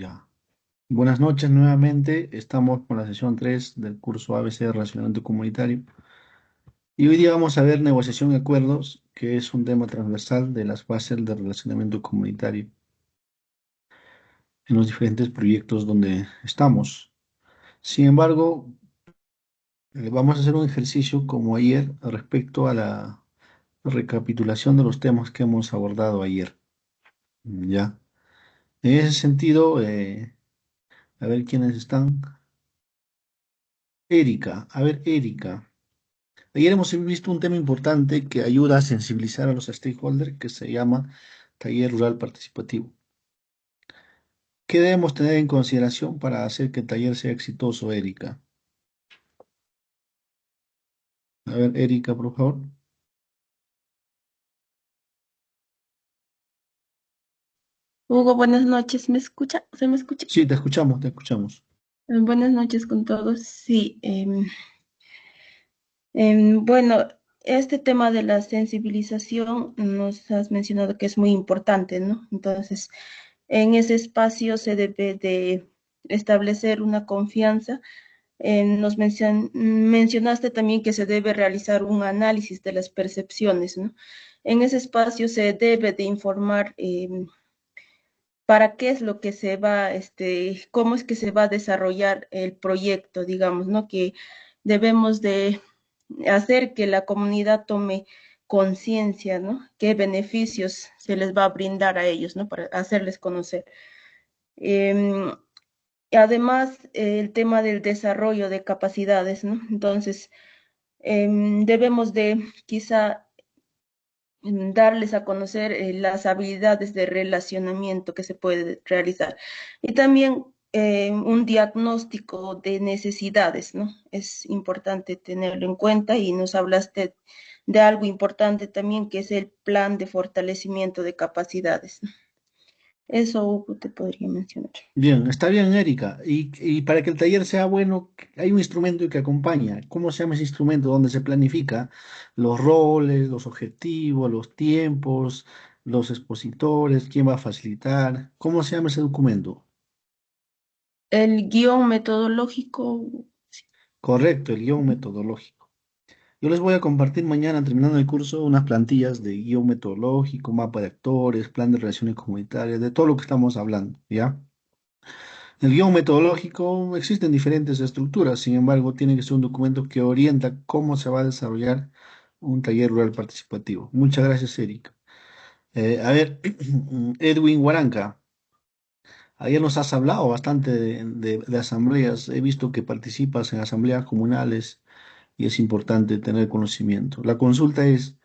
Ya. Buenas noches nuevamente. Estamos con la sesión 3 del curso ABC de Relacionamiento Comunitario. Y hoy día vamos a ver negociación y acuerdos, que es un tema transversal de las bases del relacionamiento comunitario en los diferentes proyectos donde estamos. Sin embargo, vamos a hacer un ejercicio como ayer respecto a la recapitulación de los temas que hemos abordado ayer. Ya. En ese sentido, a ver quiénes están. Erika, a ver, Erika. Ayer hemos visto un tema importante que ayuda a sensibilizar a los stakeholders que se llama Taller Rural Participativo. ¿Qué debemos tener en consideración para hacer que el taller sea exitoso, Erika? A ver, Erika, por favor. Hugo, buenas noches. ¿Me escucha? ¿Se me escucha? Sí, te escuchamos, te escuchamos. Buenas noches con todos. Sí, bueno, este tema de la sensibilización nos has mencionado que es muy importante, ¿no? Entonces, en ese espacio se debe de establecer una confianza. Mencionaste también que se debe realizar un análisis de las percepciones, ¿no? En ese espacio se debe de informar. Para qué es lo que se va, cómo es que se va a desarrollar el proyecto, digamos, ¿no? Que debemos de hacer que la comunidad tome conciencia, ¿no? Qué beneficios se les va a brindar a ellos, ¿no? Para hacerles conocer. Eh, Además, el tema del desarrollo de capacidades, ¿no? Entonces, debemos de quizá darles a conocer las habilidades de relacionamiento que se puede realizar. Y también un diagnóstico de necesidades, ¿no? Es importante tenerlo en cuenta y nos hablaste de algo importante también que es el plan de fortalecimiento de capacidades, ¿no? Eso, Hugo, te podría mencionar. Bien, está bien, Erika. Y para que el taller sea bueno, hay un instrumento que acompaña. ¿Cómo se llama ese instrumento? Donde se planifica los roles, los objetivos, los tiempos, los expositores, quién va a facilitar. ¿Cómo se llama ese documento? El guión metodológico, Correcto, el guión metodológico. Yo les voy a compartir mañana, terminando el curso, unas plantillas de guión metodológico, mapa de actores, plan de relaciones comunitarias, de todo lo que estamos hablando, ¿ya? El guión metodológico existen diferentes estructuras, sin embargo, tiene que ser un documento que orienta cómo se va a desarrollar un taller rural participativo. Muchas gracias, Erika. A ver, Edwin Huaranca, ayer nos has hablado bastante de asambleas. He visto que participas en asambleas comunales y es importante tener conocimiento. La consulta es,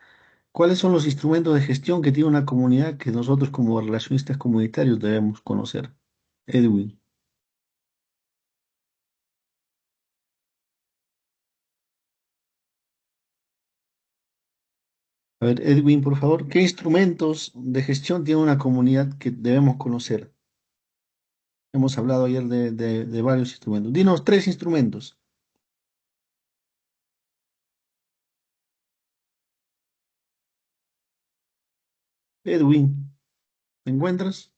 ¿cuáles son los instrumentos de gestión que tiene una comunidad que nosotros como relacionistas comunitarios debemos conocer? Edwin. A ver, Edwin, por favor, ¿qué instrumentos de gestión tiene una comunidad que debemos conocer? Hemos hablado ayer de varios instrumentos. Dinos tres instrumentos. Edwin, ¿te encuentras?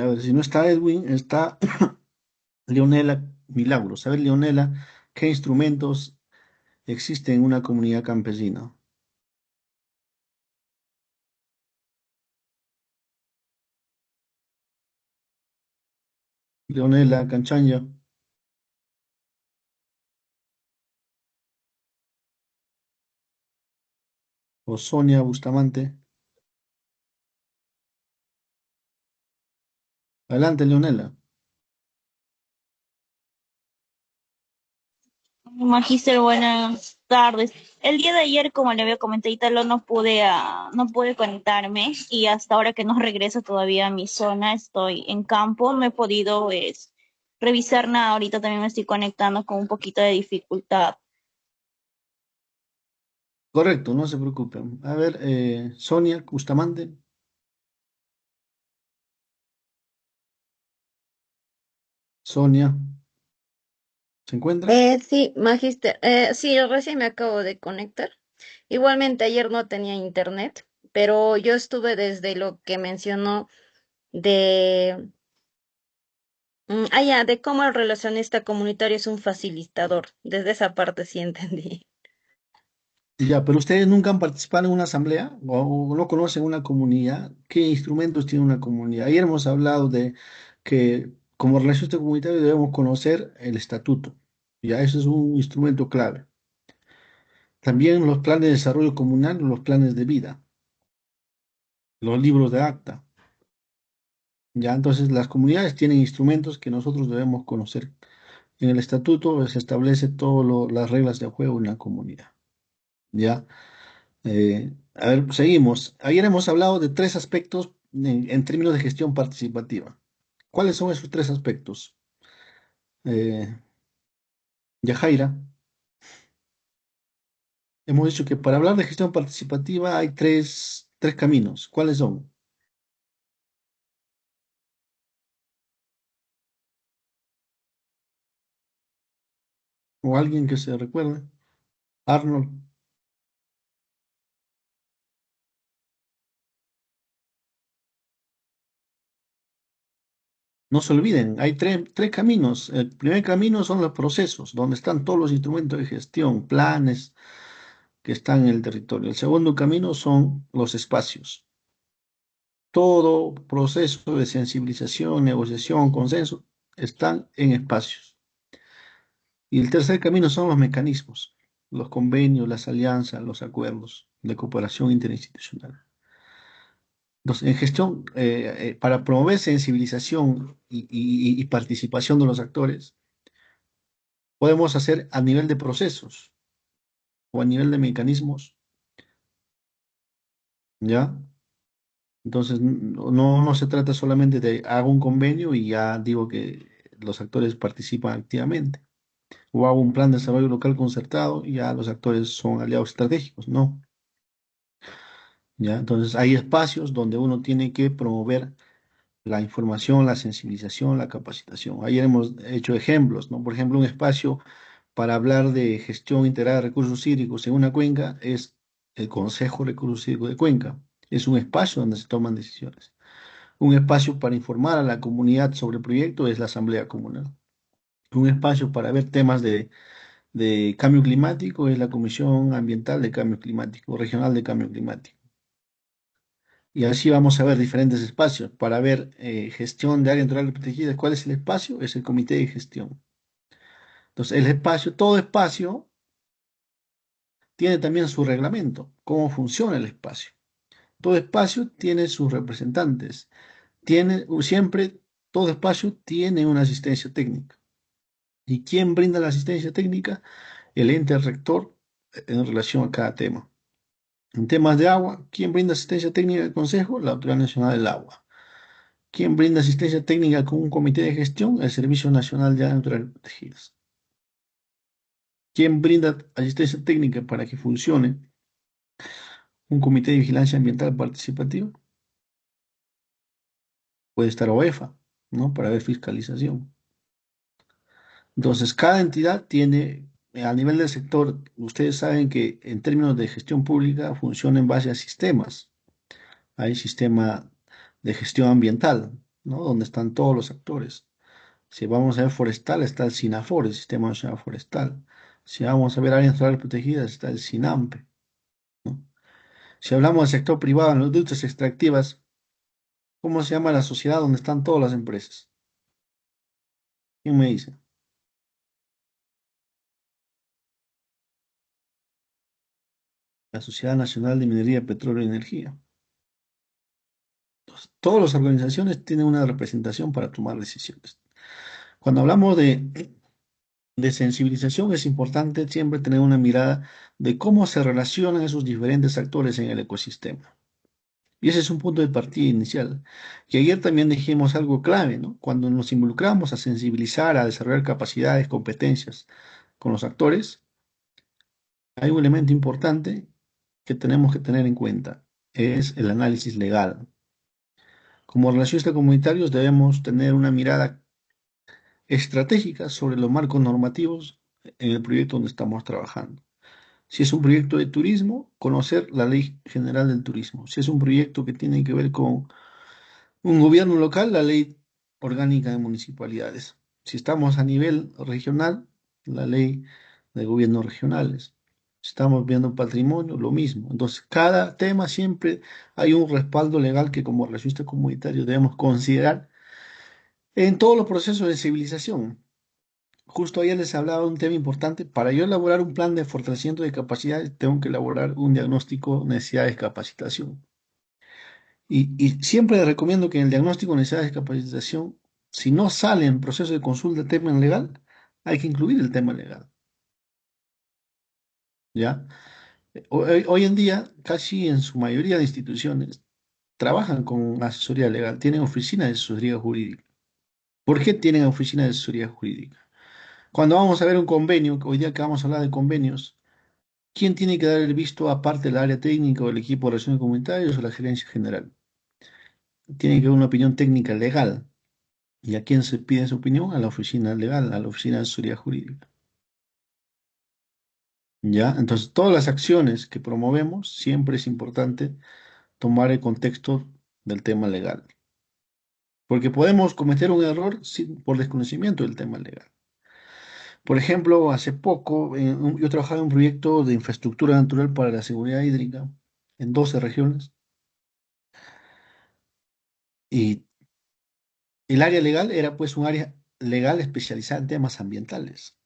A ver, si no está Edwin, está Leonela Milagros. A ver, Leonela, ¿qué instrumentos existen en una comunidad campesina? Leonela Canchanya o Sonia Bustamante. Adelante, Leonela. Magíster, buenas tardes. El día de ayer, como le había comentado Italo, no pude conectarme y hasta ahora que no regreso todavía a mi zona, estoy en campo, no he podido revisar nada. Ahorita también me estoy conectando con un poquito de dificultad. Correcto, no se preocupen. A ver, Sonia Bustamante. Sonia, ¿se encuentra? Sí, Magister. Sí, recién me acabo de conectar. Igualmente ayer no tenía internet. pero yo estuve desde lo que mencionó de, ya, de cómo el relacionista comunitario es un facilitador. Desde esa parte sí entendí. Ya, pero ustedes nunca han participado en una asamblea o no conocen una comunidad. ¿Qué instrumentos tiene una comunidad? Ayer hemos hablado de que como relacionista comunitario debemos conocer el estatuto. Ya, eso es un instrumento clave. También los planes de desarrollo comunal, los planes de vida, los libros de acta. Ya, entonces las comunidades tienen instrumentos que nosotros debemos conocer. En el estatuto se establece todas las reglas de juego en la comunidad. Ya. A ver, seguimos. Ayer hemos hablado de tres aspectos en términos de gestión participativa. ¿Cuáles son esos tres aspectos? Eh, Yajaira, hemos dicho que para hablar de gestión participativa hay tres caminos. ¿Cuáles son? ¿O alguien que se recuerde? Arnold, no se olviden, hay tres caminos. El primer camino son los procesos, donde están todos los instrumentos de gestión, planes que están en el territorio. El segundo camino son los espacios. Todo proceso de sensibilización, negociación, consenso, están en espacios. Y el tercer camino son los mecanismos, los convenios, las alianzas, los acuerdos de cooperación interinstitucional. Entonces, en gestión, para promover sensibilización y participación de los actores, podemos hacer a nivel de procesos o a nivel de mecanismos, ¿ya? Entonces, no se trata solamente de hago un convenio y ya digo que los actores participan activamente. O hago un plan de desarrollo local concertado y ya los actores son aliados estratégicos, ¿no? ¿Ya? Entonces hay espacios donde uno tiene que promover la información, la sensibilización, la capacitación. Ayer hemos hecho ejemplos, ¿no? Por ejemplo, un espacio para hablar de gestión integrada de recursos hídricos en una cuenca es el Consejo de Recursos Hídricos de Cuenca. Es un espacio donde se toman decisiones. Un espacio para informar a la comunidad sobre el proyecto es la Asamblea Comunal. Un espacio para ver temas de cambio climático es la Comisión Ambiental de Cambio Climático, Regional de Cambio Climático. Y así vamos a ver diferentes espacios para ver gestión de áreas naturales protegidas. ¿Cuál es el espacio? Es el comité de gestión. Entonces, el espacio, todo espacio tiene también su reglamento, cómo funciona el espacio. Todo espacio tiene sus representantes. Siempre, todo espacio tiene una asistencia técnica. ¿Y quién brinda la asistencia técnica? El ente rector en relación a cada tema. En temas de agua, ¿quién brinda asistencia técnica al Consejo? La Autoridad Nacional del Agua. ¿Quién brinda asistencia técnica con un comité de gestión? El Servicio Nacional de Áreas Naturales Protegidas. ¿Quién brinda asistencia técnica para que funcione un comité de vigilancia ambiental participativo? Puede estar OEFA, ¿no? Para ver fiscalización. Entonces, cada entidad tiene, a nivel del sector, ustedes saben que en términos de gestión pública funciona en base a sistemas. Hay sistema de gestión ambiental, ¿no? Donde están todos los actores. Si vamos a ver forestal, está el SINAFOR, el Sistema Nacional Forestal. Si vamos a ver áreas naturales protegidas, está el SINAMPE, ¿no? Si hablamos del sector privado, en las industrias extractivas, ¿cómo se llama la sociedad donde están todas las empresas? ¿Quién me dice? La Sociedad Nacional de Minería, Petróleo y Energía. Entonces, todas las organizaciones tienen una representación para tomar decisiones. Cuando hablamos de sensibilización, es importante siempre tener una mirada de cómo se relacionan esos diferentes actores en el ecosistema. Y ese es un punto de partida inicial. Y ayer también dijimos algo clave, ¿no? Cuando nos involucramos a sensibilizar, a desarrollar capacidades, competencias con los actores, hay un elemento importante que tenemos que tener en cuenta, es el análisis legal. Como relacionistas comunitarios debemos tener una mirada estratégica sobre los marcos normativos en el proyecto donde estamos trabajando. Si es un proyecto de turismo, conocer la ley general del turismo. Si es un proyecto que tiene que ver con un gobierno local, la ley orgánica de municipalidades. Si estamos a nivel regional, la ley de gobiernos regionales. Si estamos viendo patrimonio, lo mismo. Entonces, cada tema siempre hay un respaldo legal que como relacionistas comunitarios debemos considerar en todos los procesos de civilización. Justo ayer les hablaba de un tema importante. Para yo elaborar un plan de fortalecimiento de capacidades, tengo que elaborar un diagnóstico de necesidades de capacitación. Y siempre recomiendo que en el diagnóstico de necesidades de capacitación, si no sale en proceso de consulta el tema legal, hay que incluir el tema legal. ¿Ya? Hoy en día, casi en su mayoría de instituciones, trabajan con asesoría legal, tienen oficina de asesoría jurídica. ¿Por qué tienen oficina de asesoría jurídica? Cuando vamos a ver un convenio, hoy día que vamos a hablar de convenios, ¿quién tiene que dar el visto aparte del área técnica o el equipo de relaciones comunitarias o la gerencia general? Tiene que haber una opinión técnica legal. ¿Y a quién se pide su opinión? A la oficina legal, a la oficina de asesoría jurídica. ¿Ya? Entonces, todas las acciones que promovemos, siempre es importante tomar el contexto del tema legal. Porque podemos cometer un error por desconocimiento del tema legal. Por ejemplo, hace poco yo trabajaba en un proyecto de infraestructura natural para la seguridad hídrica en 12 regiones y el área legal era pues un área legal especializada en temas ambientales.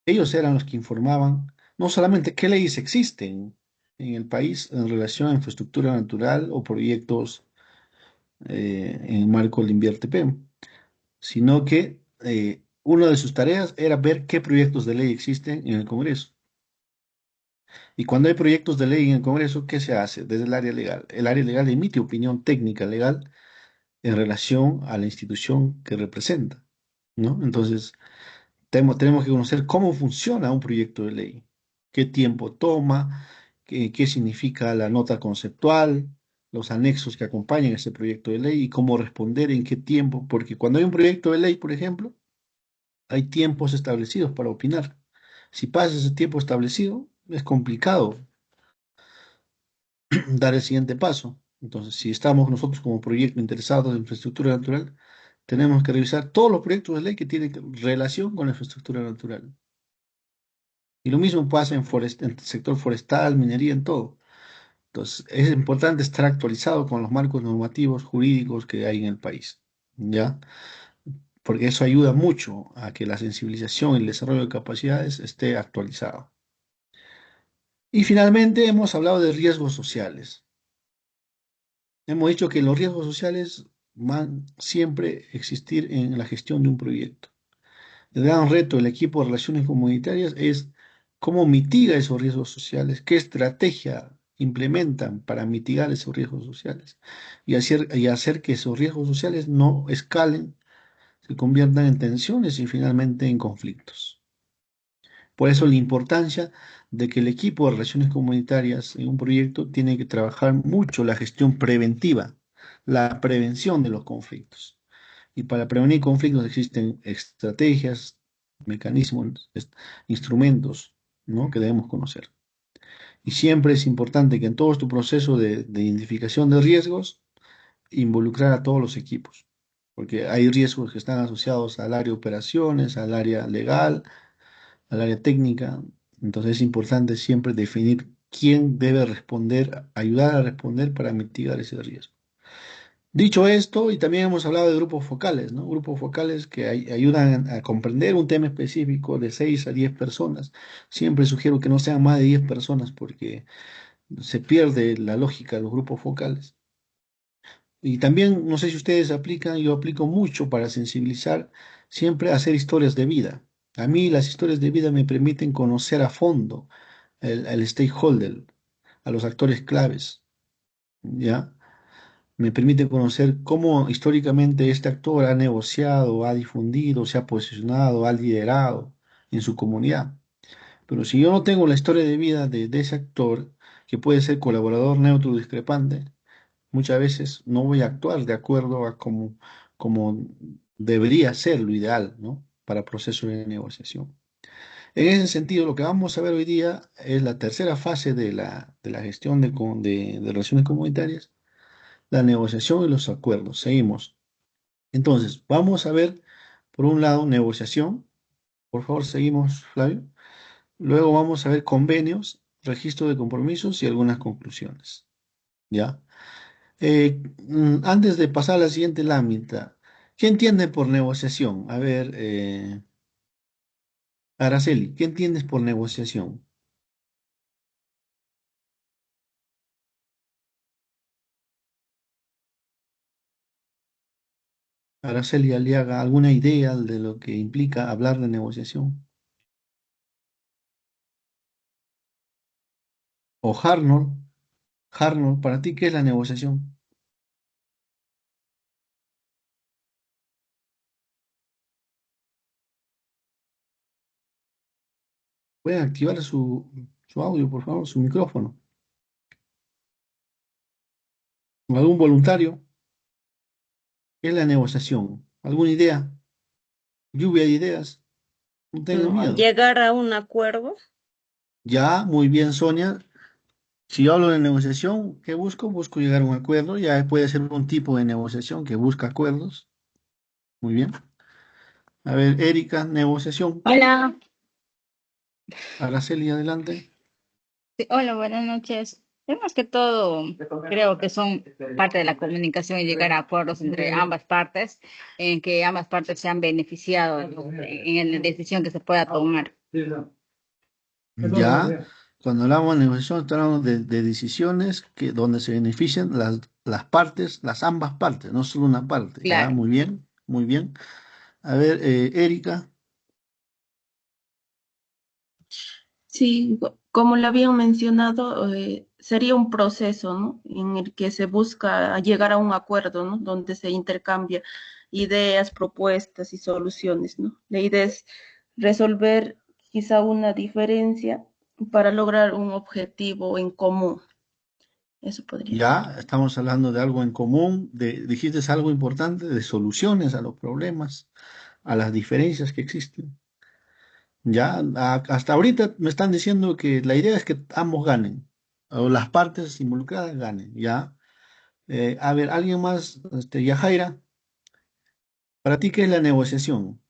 Ellos eran los que informaban no solamente qué leyes existen en el país en relación a infraestructura natural o proyectos en el marco del INVIERTE-P, sino que una de sus tareas era ver qué proyectos de ley existen en el Congreso. Y cuando hay proyectos de ley en el Congreso, ¿qué se hace desde el área legal? El área legal emite opinión técnica legal en relación a la institución que representa, ¿no? Entonces, tenemos que conocer cómo funciona un proyecto de ley, qué tiempo toma, qué significa la nota conceptual, los anexos que acompañan ese proyecto de ley y cómo responder en qué tiempo, porque cuando hay un proyecto de ley, por ejemplo, hay tiempos establecidos para opinar. Si pasa ese tiempo establecido, es complicado dar el siguiente paso. Entonces, si estamos nosotros como proyecto interesados en infraestructura natural, tenemos que revisar todos los proyectos de ley que tienen relación con la infraestructura natural. Y lo mismo pasa en el sector forestal, minería, en todo. Entonces, es importante estar actualizado con los marcos normativos jurídicos que hay en el país, ¿ya? Porque eso ayuda mucho a que la sensibilización y el desarrollo de capacidades esté actualizado. Y finalmente hemos hablado de riesgos sociales. Hemos dicho que los riesgos sociales van siempre a existir en la gestión de un proyecto. El gran reto del equipo de relaciones comunitarias es cómo mitiga esos riesgos sociales, qué estrategia implementan para mitigar esos riesgos sociales y hacer que esos riesgos sociales no escalen, se conviertan en tensiones y finalmente en conflictos. Por eso la importancia de que el equipo de relaciones comunitarias en un proyecto tiene que trabajar mucho la gestión preventiva, la prevención de los conflictos. Y para prevenir conflictos existen estrategias, mecanismos, instrumentos, ¿no? que debemos conocer. Y siempre es importante que en todo este proceso de identificación de riesgos, involucrar a todos los equipos, porque hay riesgos que están asociados al área de operaciones, al área legal, al área técnica. Entonces es importante siempre definir quién debe responder, ayudar a responder para mitigar ese riesgo. Dicho esto, y también hemos hablado de grupos focales, ¿no? Grupos focales que ayudan a comprender un tema específico de 6 a 10 personas. Siempre sugiero que no sean más de 10 personas porque se pierde la lógica de los grupos focales. Y también, no sé si ustedes aplican, yo aplico mucho para sensibilizar, siempre a hacer historias de vida. A mí las historias de vida me permiten conocer a fondo el stakeholder, a los actores claves, ¿ya? Me permite conocer cómo históricamente este actor ha negociado, ha difundido, se ha posicionado, ha liderado en su comunidad. Pero si yo no tengo la historia de vida de ese actor, que puede ser colaborador neutro o discrepante, muchas veces no voy a actuar de acuerdo a como debería ser lo ideal, ¿no? Para procesos de negociación. En ese sentido, lo que vamos a ver hoy día es la tercera fase de la gestión de relaciones comunitarias, la negociación y los acuerdos. Seguimos. Entonces, vamos a ver, por un lado, negociación. Por favor, seguimos, Flavio. Luego vamos a ver convenios, registro de compromisos y algunas conclusiones. ¿Ya? Antes de pasar a la siguiente lámina, ¿qué entiende por negociación? A ver, Araceli, ¿qué entiendes por negociación? Araceli Aliaga, ¿alguna idea de lo que implica hablar de negociación? O Harnold, ¿para ti qué es la negociación? Pueden activar su audio, por favor, su micrófono. ¿Algún voluntario? ¿Qué es la negociación? ¿Alguna idea? Lluvia de ideas. No tengan miedo. Llegar a un acuerdo. Ya, muy bien, Sonia. Si yo hablo de negociación, ¿qué busco? Busco llegar a un acuerdo. Ya puede ser un tipo de negociación que busca acuerdos. Muy bien. A ver, Erika, negociación. Hola, Araceli, adelante. sí, hola, buenas noches. Es más que todo, creo que son parte de la comunicación y llegar a acuerdos entre ambas partes, en que ambas partes se han beneficiado en la decisión que se pueda tomar. Ya, cuando hablamos de negociación, estamos hablando de decisiones donde se benefician las partes, ambas partes, no solo una parte. Ya, Claro. muy bien, muy bien. A ver, Erika, Sí, como lo habían mencionado, sería un proceso, ¿no? En el que se busca llegar a un acuerdo, ¿no? Donde se intercambia ideas, propuestas y soluciones, ¿no? La idea es resolver quizá una diferencia para lograr un objetivo en común. Eso podría ser. ya estamos hablando de algo en común, dijiste algo importante, de soluciones a los problemas, a las diferencias que existen. Ya, hasta ahorita me están diciendo que la idea es que ambos ganen, o las partes involucradas ganen, ya. A ver, alguien más, Yajaira, ¿para ti qué es la negociación?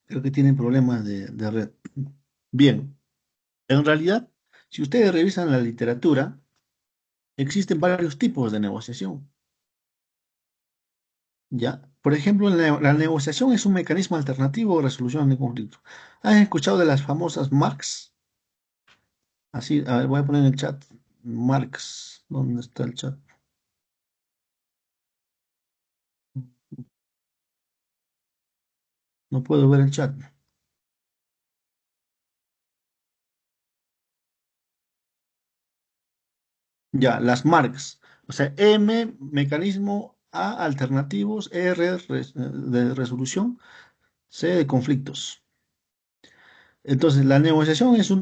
Creo que tienen problemas de red. Bien, en realidad, si ustedes revisan la literatura, existen varios tipos de negociación, ¿ya? Por ejemplo, la negociación es un mecanismo alternativo de resolución de conflictos. ¿Han escuchado de las famosas Marx? Así, a ver, voy a poner en el chat. Marx, ¿dónde está el chat? No puedo ver el chat. Ya, las Marx. O sea, M, mecanismo, A, alternativos, R, de resolución, C, de conflictos. Entonces, la negociación es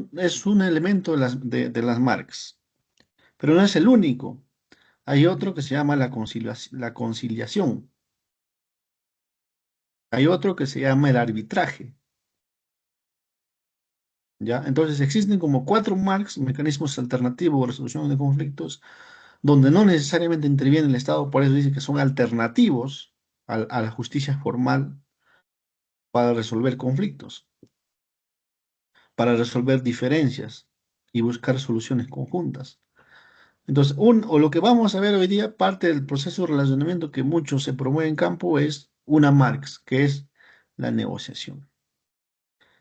un elemento de las Marx, pero no es el único. Hay otro que se llama la conciliación. Hay otro que se llama el arbitraje. ¿Ya? Entonces, existen como cuatro Marx, mecanismos alternativos de resolución de conflictos, donde no necesariamente interviene el Estado, por eso dice que son alternativos a la justicia formal para resolver conflictos, para resolver diferencias y buscar soluciones conjuntas. Entonces, o lo que vamos a ver hoy día, parte del proceso de relacionamiento que mucho se promueve en campo es una Marx, que es la negociación.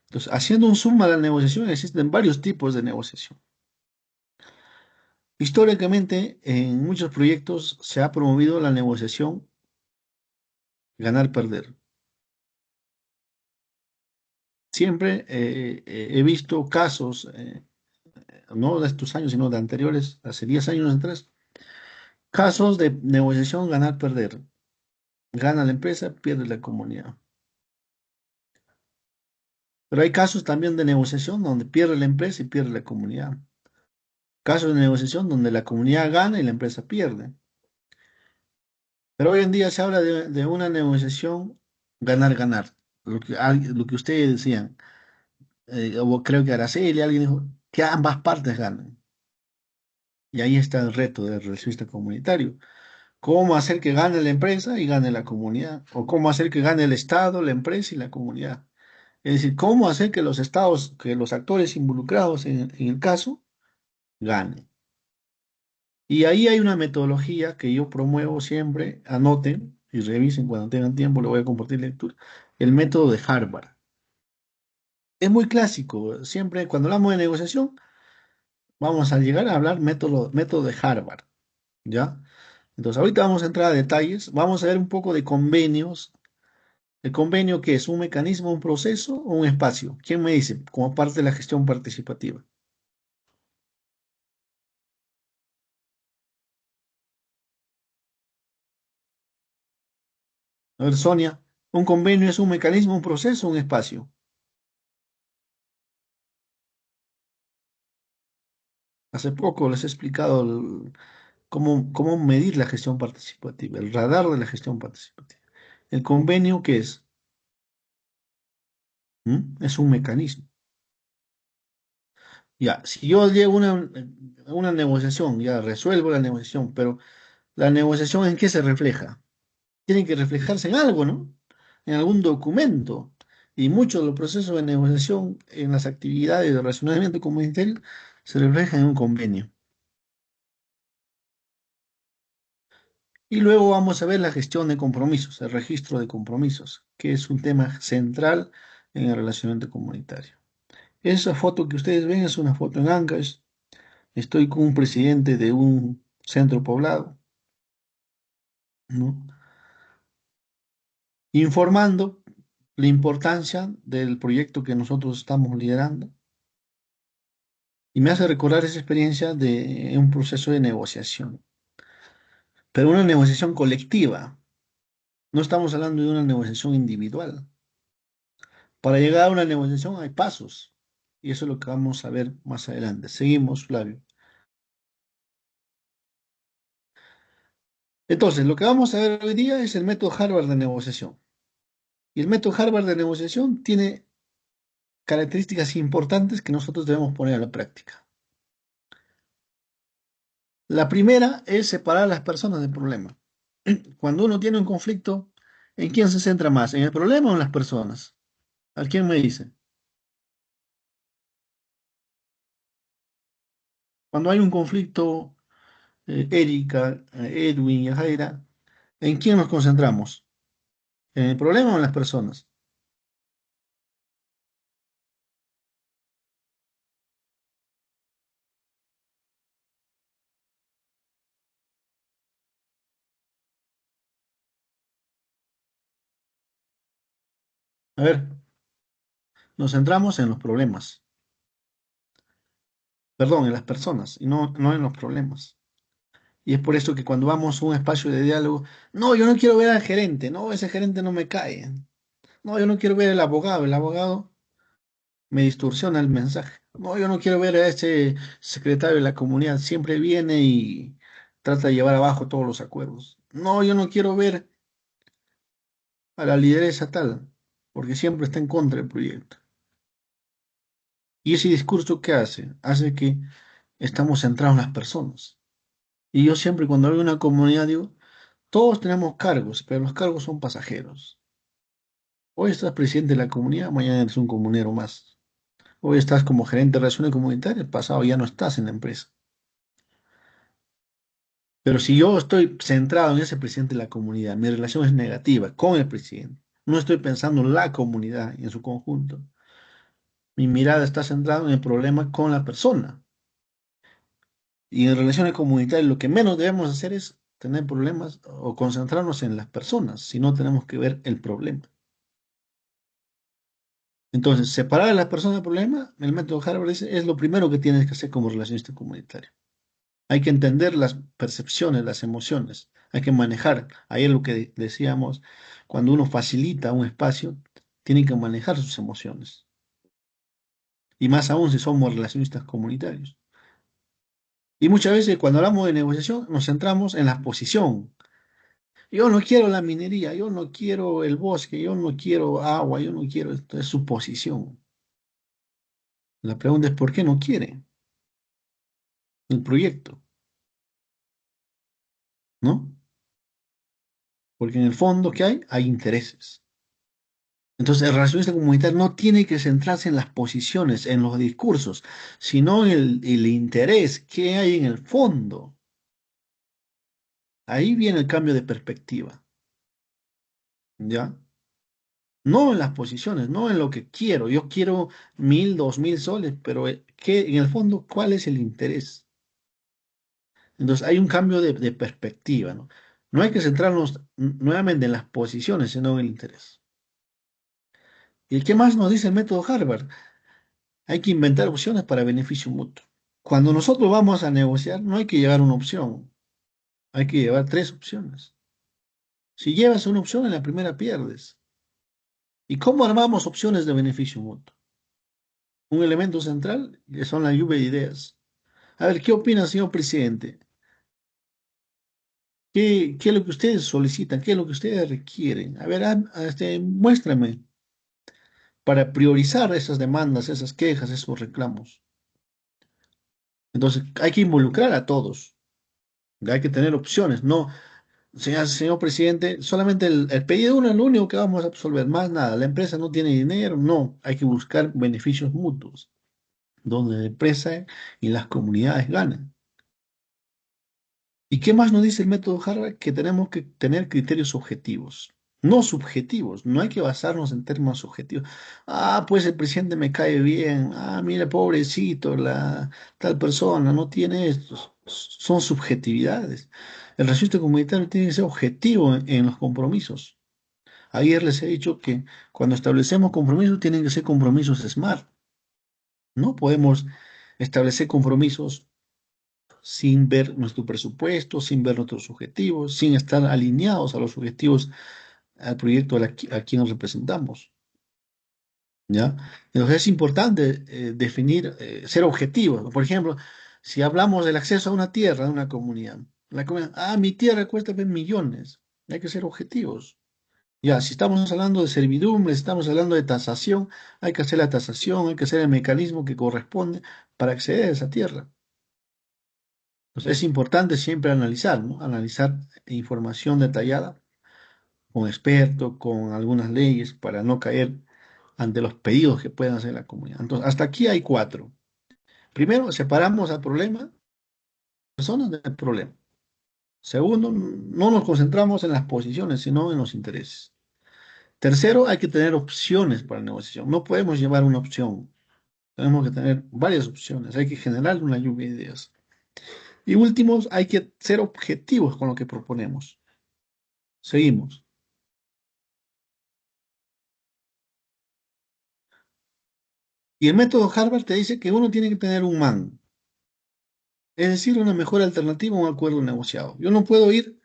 Entonces, haciendo un suma de la negociación, existen varios tipos de negociación. Históricamente, en muchos proyectos se ha promovido la negociación ganar-perder. Siempre he visto casos, no de estos años, sino de anteriores, hace 10 años atrás, casos de negociación ganar-perder. Gana la empresa, pierde la comunidad. Pero hay casos también de negociación donde pierde la empresa y pierde la comunidad. Casos de negociación donde la comunidad gana y la empresa pierde. Pero hoy en día se habla de una negociación ganar-ganar. Lo que ustedes decían, o creo que Araceli, alguien dijo que ambas partes ganan. Y ahí está el reto del relacionista comunitario. ¿Cómo hacer que gane la empresa y gane la comunidad? ¿O cómo hacer que gane el Estado, la empresa y la comunidad? Es decir, ¿cómo hacer que los estados, que los actores involucrados en el caso ganen? Y ahí hay una metodología que yo promuevo siempre, anoten y revisen cuando tengan tiempo, le voy a compartir lectura, el método de Harvard. Es muy clásico, siempre cuando hablamos de negociación, vamos a llegar a hablar método de Harvard, ¿ya? Entonces, ahorita vamos a entrar a detalles, vamos a ver un poco de convenios. ¿El convenio qué es? ¿Un mecanismo, un proceso o un espacio? ¿Quién me dice? Como parte de la gestión participativa. A ver, Sonia, ¿un convenio es un mecanismo, un proceso o un espacio? Hace poco les he explicado cómo medir la gestión participativa, el radar de la gestión participativa. ¿El convenio qué es? ¿Mm? Es un mecanismo. Ya, si yo llego a una negociación, ya resuelvo la negociación, pero ¿la negociación en qué se refleja? Tiene que reflejarse en algo, ¿no? En algún documento. Y muchos de los procesos de negociación en las actividades de relacionamiento comunitario se reflejan en un convenio. Y luego vamos a ver la gestión de compromisos, el registro de compromisos, que es un tema central en el relacionamiento comunitario. Esa foto que ustedes ven es una foto en Ancash. Estoy con un presidente de un centro poblado, ¿no? Informando la importancia del proyecto que nosotros estamos liderando. Y me hace recordar esa experiencia de un proceso de negociación, pero una negociación colectiva. No estamos hablando de una negociación individual. Para llegar a una negociación hay pasos, y eso es lo que vamos a ver más adelante. Seguimos, Flavio. Entonces, lo que vamos a ver hoy día es el método Harvard de negociación. Y el método Harvard de negociación tiene características importantes que nosotros debemos poner a la práctica. La primera es separar a las personas del problema. Cuando uno tiene un conflicto, ¿en quién se centra más? ¿En el problema o en las personas? ¿A quién me dice? Cuando hay un conflicto, Erika, Edwin y Jaira, ¿en quién nos concentramos? ¿En el problema o en las personas? A ver, nos centramos en los problemas, perdón, en las personas y no en los problemas. Y es por eso que cuando vamos a un espacio de diálogo, no, yo no quiero ver al gerente, no, ese gerente no me cae. No, yo no quiero ver al abogado, el abogado me distorsiona el mensaje. No, yo no quiero ver a ese secretario de la comunidad, siempre viene y trata de llevar abajo todos los acuerdos. No, yo no quiero ver a la lideresa tal, porque siempre está en contra del proyecto. Y ese discurso, ¿qué hace? Hace que estamos centrados en las personas. Y yo siempre cuando hablo de una comunidad digo, todos tenemos cargos, pero los cargos son pasajeros. Hoy estás presidente de la comunidad, mañana eres un comunero más. Hoy estás como gerente de relaciones comunitarias, pasado ya no estás en la empresa. Pero si yo estoy centrado en ese presidente de la comunidad, mi relación es negativa con el presidente, no estoy pensando en la comunidad en su conjunto. Mi mirada está centrada en el problema con la persona. Y en relaciones comunitarias lo que menos debemos hacer es tener problemas o concentrarnos en las personas, si no tenemos que ver el problema. Entonces, separar a las personas del problema, el método Harvard dice, es lo primero que tienes que hacer como relacionista comunitario. Hay que entender las percepciones, las emociones. Hay que manejar. Ahí es lo que decíamos, cuando uno facilita un espacio, tiene que manejar sus emociones. Y más aún si somos relacionistas comunitarios. Y muchas veces cuando hablamos de negociación nos centramos en la posición. Yo no quiero la minería, yo no quiero el bosque, yo no quiero agua, yo no quiero esto, es su posición. La pregunta es ¿por qué no quiere el proyecto? ¿No? Porque en el fondo, ¿qué hay? Hay intereses. Entonces, el relacionista comunitario no tiene que centrarse en las posiciones, en los discursos, sino en el interés que hay en el fondo. Ahí viene el cambio de perspectiva, ¿ya? No en las posiciones, no en lo que quiero. Yo quiero 1.000, 2.000 soles, pero en el fondo, ¿cuál es el interés? Entonces, hay un cambio de perspectiva, ¿no? No hay que centrarnos nuevamente en las posiciones, sino en el interés. ¿Y qué más nos dice el método Harvard? Hay que inventar opciones para beneficio mutuo. Cuando nosotros vamos a negociar, no hay que llevar una opción, hay que llevar tres opciones. Si llevas una opción, en la primera pierdes. ¿Y cómo armamos opciones de beneficio mutuo? Un elemento central son la lluvia de ideas. A ver, ¿qué opina, señor presidente? ¿Qué es lo que ustedes solicitan? ¿Qué es lo que ustedes requieren? A ver, muéstrame para priorizar esas demandas, esas quejas, esos reclamos. Entonces, hay que involucrar a todos. Hay que tener opciones. No, señor presidente, solamente el pedido uno es lo único que vamos a absolver, más nada. La empresa no tiene dinero, no. Hay que buscar beneficios mutuos, donde la empresa y las comunidades ganen. ¿Y qué más nos dice el método Harvard? Que tenemos que tener criterios objetivos, no subjetivos. No hay que basarnos en términos subjetivos. Ah, pues el presidente me cae bien. Ah, mira, pobrecito, la tal persona no tiene esto. Son subjetividades. El registro comunitario tiene que ser objetivo en los compromisos. Ayer les he dicho que cuando establecemos compromisos tienen que ser compromisos SMART. No podemos establecer compromisos sin ver nuestro presupuesto, sin ver nuestros objetivos, sin estar alineados a los objetivos al proyecto a quien nos representamos, ¿ya? Entonces es importante definir, ser objetivos. Por ejemplo, si hablamos del acceso a una tierra de una comunidad, mi tierra cuesta 20 millones, hay que ser objetivos. Ya, si estamos hablando de servidumbre, si estamos hablando de tasación, hay que hacer la tasación, hay que hacer el mecanismo que corresponde para acceder a esa tierra. Entonces, es importante siempre analizar, ¿no? Analizar información detallada con expertos, con algunas leyes, para no caer ante los pedidos que puedan hacer la comunidad. Entonces, hasta aquí hay cuatro. Primero, separamos al problema, personas del problema. Segundo, no nos concentramos en las posiciones, sino en los intereses. Tercero, hay que tener opciones para la negociación. No podemos llevar una opción. Tenemos que tener varias opciones. Hay que generar una lluvia de ideas. Y últimos, hay que ser objetivos con lo que proponemos. Seguimos. Y el método Harvard te dice que uno tiene que tener un MAN, es decir, una mejor alternativa a un acuerdo negociado. Yo no puedo ir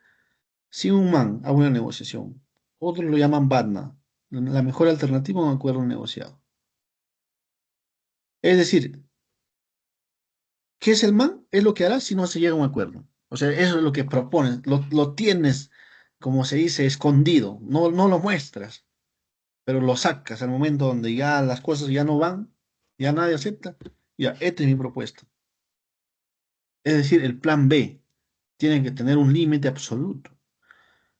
sin un MAN a una negociación. Otros lo llaman BATNA, la mejor alternativa a un acuerdo negociado. Es decir, ¿qué es el MAN? Es lo que harás si no se llega a un acuerdo. O sea, eso es lo que propones. Lo tienes, como se dice, escondido. No, no lo muestras, pero lo sacas al momento donde ya las cosas ya no van, ya nadie acepta. Ya, esta es mi propuesta. Es decir, el plan B tiene que tener un límite absoluto.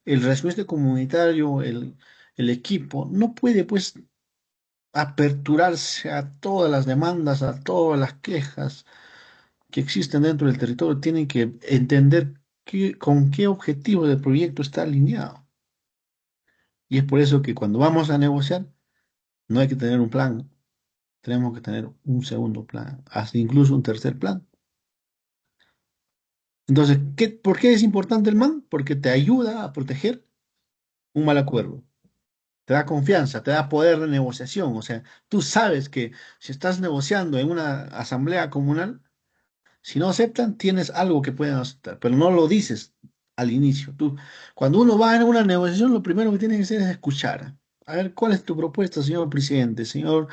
El respuesta comunitario, el equipo, no puede pues aperturarse a todas las demandas, a todas las quejas que existen dentro del territorio. Tienen que entender con qué objetivo del proyecto está alineado. Y es por eso que cuando vamos a negociar, no hay que tener un plan, tenemos que tener un segundo plan, hasta incluso un tercer plan. Entonces, ¿por qué es importante el MAN? Porque te ayuda a proteger un mal acuerdo. Te da confianza, te da poder de negociación. O sea, tú sabes que si estás negociando en una asamblea comunal, si no aceptan, tienes algo que pueden aceptar, pero no lo dices al inicio. Cuando uno va en una negociación, lo primero que tiene que hacer es escuchar. A ver, ¿cuál es tu propuesta, señor presidente, señores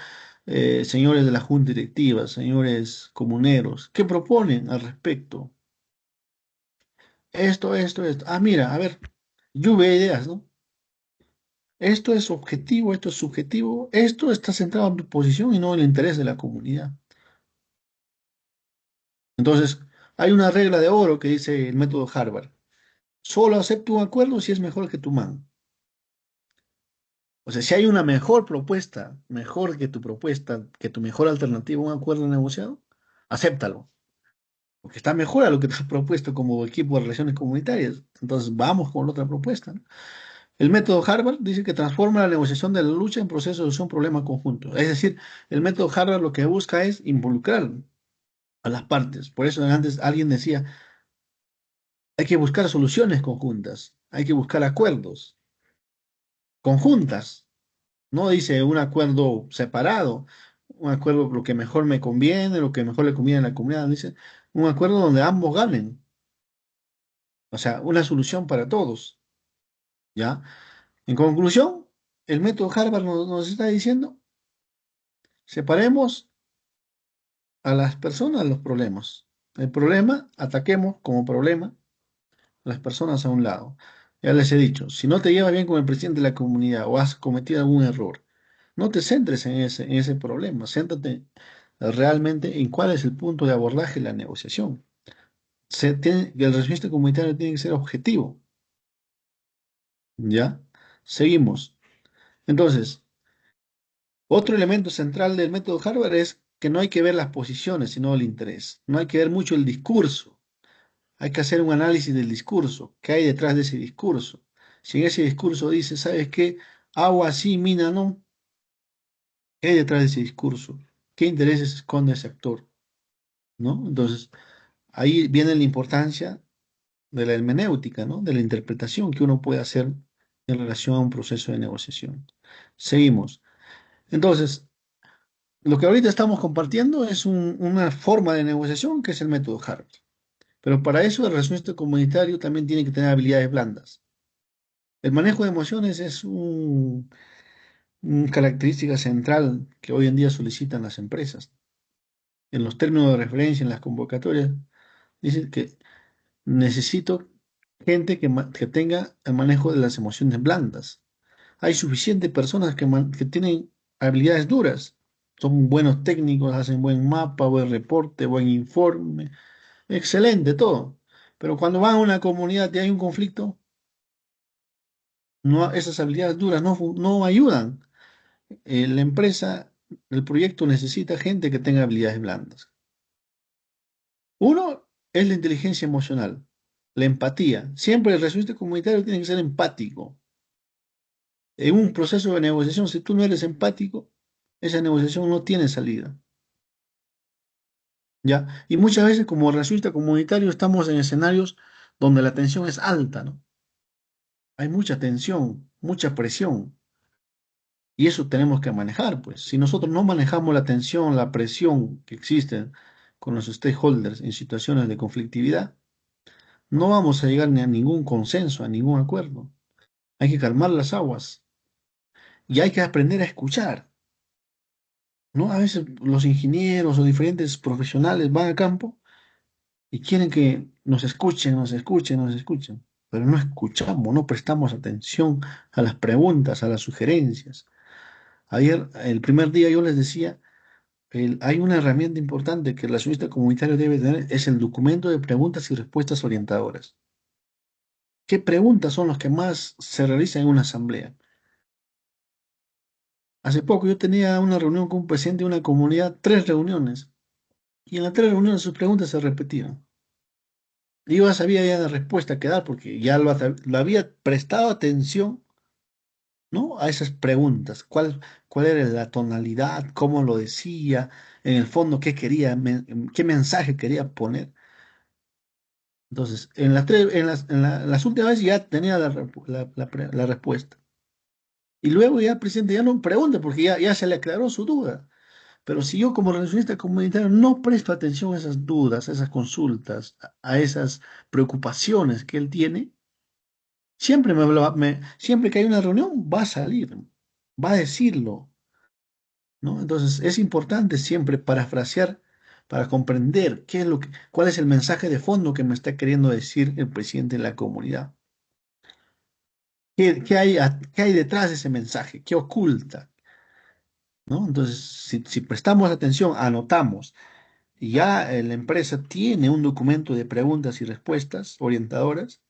de la junta directiva, señores comuneros? ¿Qué proponen al respecto? esto. Ah, mira, a ver, lluvia de ideas, ¿no? Esto es objetivo, esto es subjetivo, esto está centrado en tu posición y no en el interés de la comunidad. Entonces, hay una regla de oro que dice el método Harvard. Solo acepto un acuerdo si es mejor que tu man. O sea, si hay una mejor propuesta, mejor que tu propuesta, que tu mejor alternativa, un acuerdo negociado, acéptalo. Porque está mejor a lo que te has propuesto como equipo de relaciones comunitarias. Entonces, vamos con la otra propuesta, ¿no? El método Harvard dice que transforma la negociación de la lucha en proceso de solución problema conjunto. Es decir, el método Harvard lo que busca es involucrar a las partes. Por eso antes alguien decía, hay que buscar soluciones conjuntas, hay que buscar acuerdos conjuntas. No dice un acuerdo separado, un acuerdo lo que mejor me conviene, lo que mejor le conviene a la comunidad. Dice un acuerdo donde ambos ganen. O sea, una solución para todos. ¿Ya? En conclusión, el método Harvard nos está diciendo, separemos a las personas los problemas. El problema, ataquemos como problema a las personas a un lado. Ya les he dicho, si no te llevas bien con el presidente de la comunidad o has cometido algún error, no te centres en ese problema, céntrate realmente en cuál es el punto de abordaje de la negociación. El registro comunitario tiene que ser objetivo, ¿ya? Seguimos. Entonces, otro elemento central del método Harvard es que no hay que ver las posiciones, sino el interés. No hay que ver mucho el discurso. Hay que hacer un análisis del discurso. ¿Qué hay detrás de ese discurso? Si en ese discurso dice, ¿sabes qué? Agua sí, mina no. ¿Qué hay detrás de ese discurso? ¿Qué intereses esconde ese actor? ¿No? Entonces, ahí viene la importancia de la hermenéutica, ¿no? De la interpretación que uno puede hacer en relación a un proceso de negociación. Seguimos. Entonces, lo que ahorita estamos compartiendo es una forma de negociación que es el método Harvard. Pero para eso el registro comunitario también tiene que tener habilidades blandas. El manejo de emociones es una característica central que hoy en día solicitan las empresas. En los términos de referencia, en las convocatorias, dice que necesito gente que tenga el manejo de las emociones blandas. Hay suficientes personas que tienen habilidades duras. Son buenos técnicos, hacen buen mapa, buen reporte, buen informe. Excelente todo. Pero cuando van a una comunidad y hay un conflicto, no, esas habilidades duras no ayudan. La empresa, el proyecto necesita gente que tenga habilidades blandas. Uno es la inteligencia emocional, la empatía. Siempre el registro comunitario tiene que ser empático. En un proceso de negociación, si tú no eres empático, esa negociación no tiene salida. ¿Ya? Y muchas veces como registro comunitario estamos en escenarios donde la tensión es alta, ¿no? Hay mucha tensión, mucha presión. Y eso tenemos que manejar, pues. Si nosotros no manejamos la tensión, la presión que existe con los stakeholders en situaciones de conflictividad, no vamos a llegar ni a ningún consenso, a ningún acuerdo. Hay que calmar las aguas y hay que aprender a escuchar, ¿no? A veces los ingenieros o diferentes profesionales van a campo y quieren que nos escuchen, pero no escuchamos, no prestamos atención a las preguntas, a las sugerencias. Ayer, el primer día yo les decía, hay una herramienta importante que el relacionista comunitario debe tener, es el documento de preguntas y respuestas orientadoras. ¿Qué preguntas son las que más se realizan en una asamblea? Hace poco yo tenía una reunión con un presidente de una comunidad, 3 reuniones, y en las 3 reuniones sus preguntas se repetían. Y yo ya sabía ya la respuesta que dar porque ya lo había prestado atención, ¿no? A esas preguntas. ¿Cuál era la tonalidad? ¿Cómo lo decía? En el fondo, ¿qué quería, qué mensaje quería poner? Entonces, en las últimas veces ya tenía la respuesta. Y luego ya el presidente ya no pregunta porque ya se le aclaró su duda. Pero si yo como relacionista comunitario no presto atención a esas dudas, a esas consultas, a esas preocupaciones que él tiene, siempre que hay una reunión va a salir, va a decirlo, ¿no? Entonces es importante siempre parafrasear para comprender cuál es el mensaje de fondo que me está queriendo decir el presidente de la comunidad. ¿Qué hay detrás de ese mensaje? ¿Qué oculta? ¿No? Entonces, si prestamos atención, anotamos, y ya la empresa tiene un documento de preguntas y respuestas orientadoras,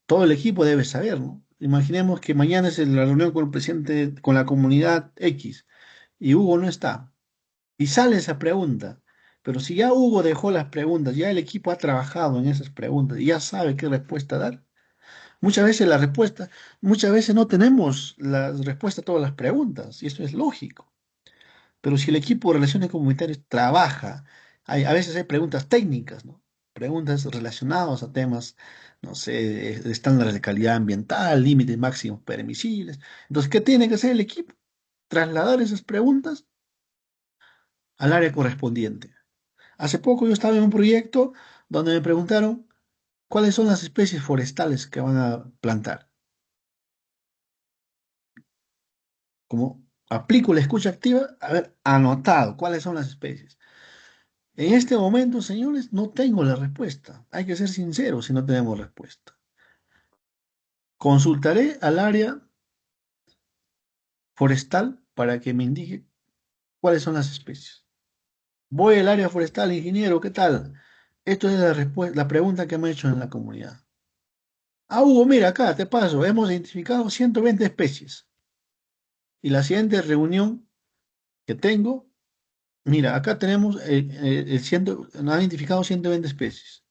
todo el equipo debe saber, ¿no? Imaginemos que mañana es la reunión con el presidente, con la comunidad X, y Hugo no está, y sale esa pregunta. Pero si ya Hugo dejó las preguntas, ya el equipo ha trabajado en esas preguntas y ya sabe qué respuesta dar. Muchas veces no tenemos la respuesta a todas las preguntas, y eso es lógico. Pero si el equipo de relaciones comunitarias trabaja, a veces hay preguntas técnicas, ¿no? Preguntas relacionadas a temas, no sé, de estándares de calidad ambiental, límites máximos permisibles. Entonces, ¿qué tiene que hacer el equipo? Trasladar esas preguntas al área correspondiente. Hace poco yo estaba en un proyecto donde me preguntaron cuáles son las especies forestales que van a plantar. Como aplico la escucha activa, a ver, anotado cuáles son las especies. En este momento, señores, no tengo la respuesta. Hay que ser sinceros si no tenemos respuesta. Consultaré al área forestal para que me indique cuáles son las especies. Voy al área forestal, ingeniero, ¿qué tal? Esto es la pregunta que me he hecho en la comunidad. Ah, Hugo, mira acá, te paso, hemos identificado 120 especies. Y la siguiente reunión que tengo, mira, acá tenemos nos han identificado 120 especies.